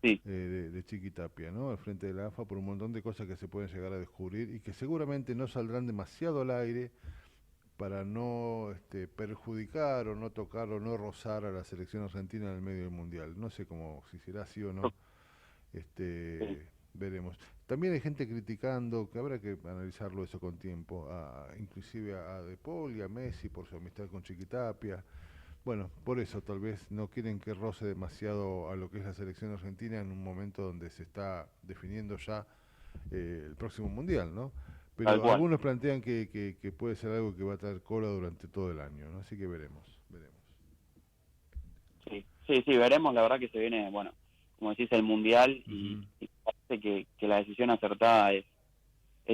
de Chiquitapia, ¿no? Al frente de la AFA, por un montón de cosas que se pueden llegar a descubrir y que seguramente no saldrán demasiado al aire para no perjudicar o no tocar o no rozar a la selección argentina en el medio del Mundial. No sé si será así o no. Veremos. También hay gente criticando, que habrá que analizarlo eso con tiempo, inclusive a De Paul y a Messi por su amistad con Chiquitapia. Bueno, por eso tal vez no quieren que roce demasiado a lo que es la selección argentina en un momento donde se está definiendo ya el próximo Mundial, ¿no? Pero algunos plantean que puede ser algo que va a traer cola durante todo el año, ¿no? Así que veremos.
Sí, veremos. La verdad que se viene, bueno, como decís, el Mundial y parece que la decisión acertada es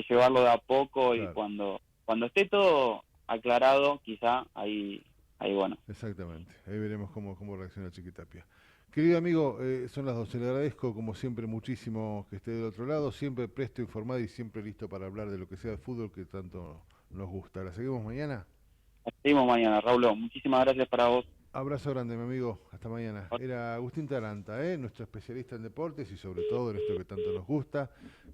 llevarlo de a poco y cuando esté todo aclarado, quizá ahí bueno.
Exactamente, ahí veremos cómo reacciona Chiquitapia. Querido amigo, son las 12, le agradezco como siempre muchísimo que esté del otro lado, siempre presto, informado y siempre listo para hablar de lo que sea de fútbol que tanto nos gusta. ¿La seguimos mañana?
La seguimos mañana, Raúl. Muchísimas gracias para vos.
Abrazo grande, mi amigo. Hasta mañana. Era Agustín Taranta, nuestro especialista en deportes y sobre todo en esto que tanto nos gusta,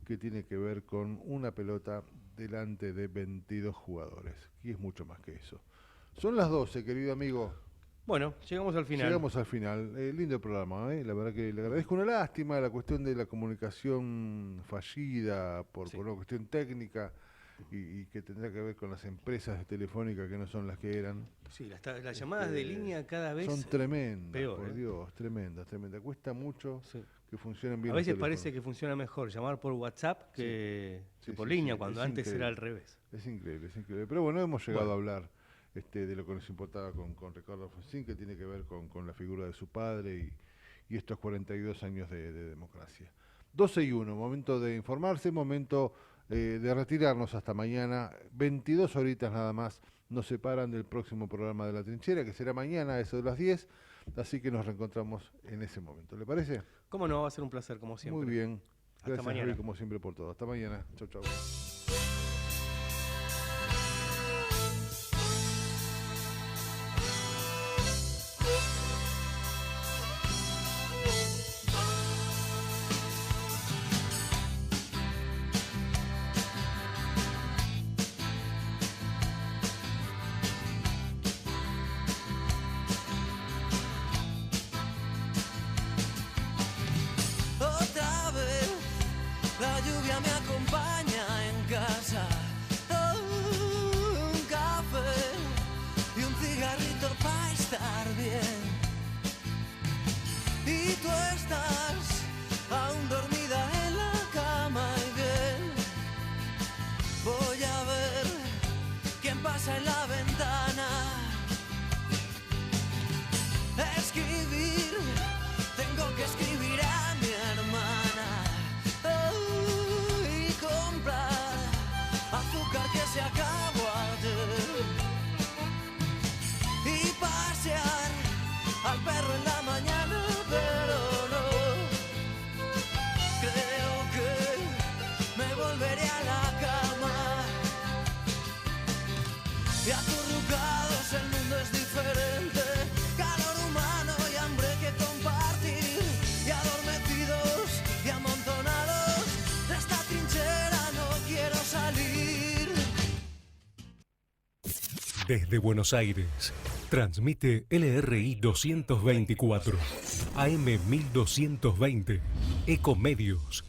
que tiene que ver con una pelota delante de 22 jugadores. Y es mucho más que eso. Son las 12, querido amigo.
Bueno, llegamos al final.
Llegamos al final. Lindo programa, La verdad que le agradezco. Una lástima la cuestión de la comunicación fallida por una cuestión técnica. Y que tendrá que ver con las empresas de Telefónica que no son las que eran.
Sí, las llamadas de línea cada vez
son tremendas,
peor,
por Dios, tremendas. Cuesta mucho que funcionen bien.
A veces parece que funciona mejor llamar por WhatsApp que por línea, cuando antes era al revés.
Es increíble. Pero bueno, hemos llegado a hablar de lo que nos importaba con Ricardo Alfonsín, que tiene que ver con la figura de su padre y estos 42 años de democracia. 12:01, momento de informarse, momento de retirarnos hasta mañana. 22 horitas nada más nos separan del próximo programa de La Trinchera, que será mañana a eso de las 10, así que nos reencontramos en ese momento. ¿Le parece?
¿Cómo no? Va a ser un placer, como siempre.
Muy bien. Gracias,
hasta mañana.
Javi, como siempre, por todo. Hasta mañana. Chau.
En la ventana, escribir, tengo que escribir a mi hermana y comprar azúcar que se acabó ayer y pasear al perro en la mañana, pero no, creo que me volveré a la cama. Y acurrucados el mundo es diferente, calor humano y hambre que compartir. Y a trinchera no quiero salir.
Desde Buenos Aires, transmite LRI 224, AM 1220, Ecomedios,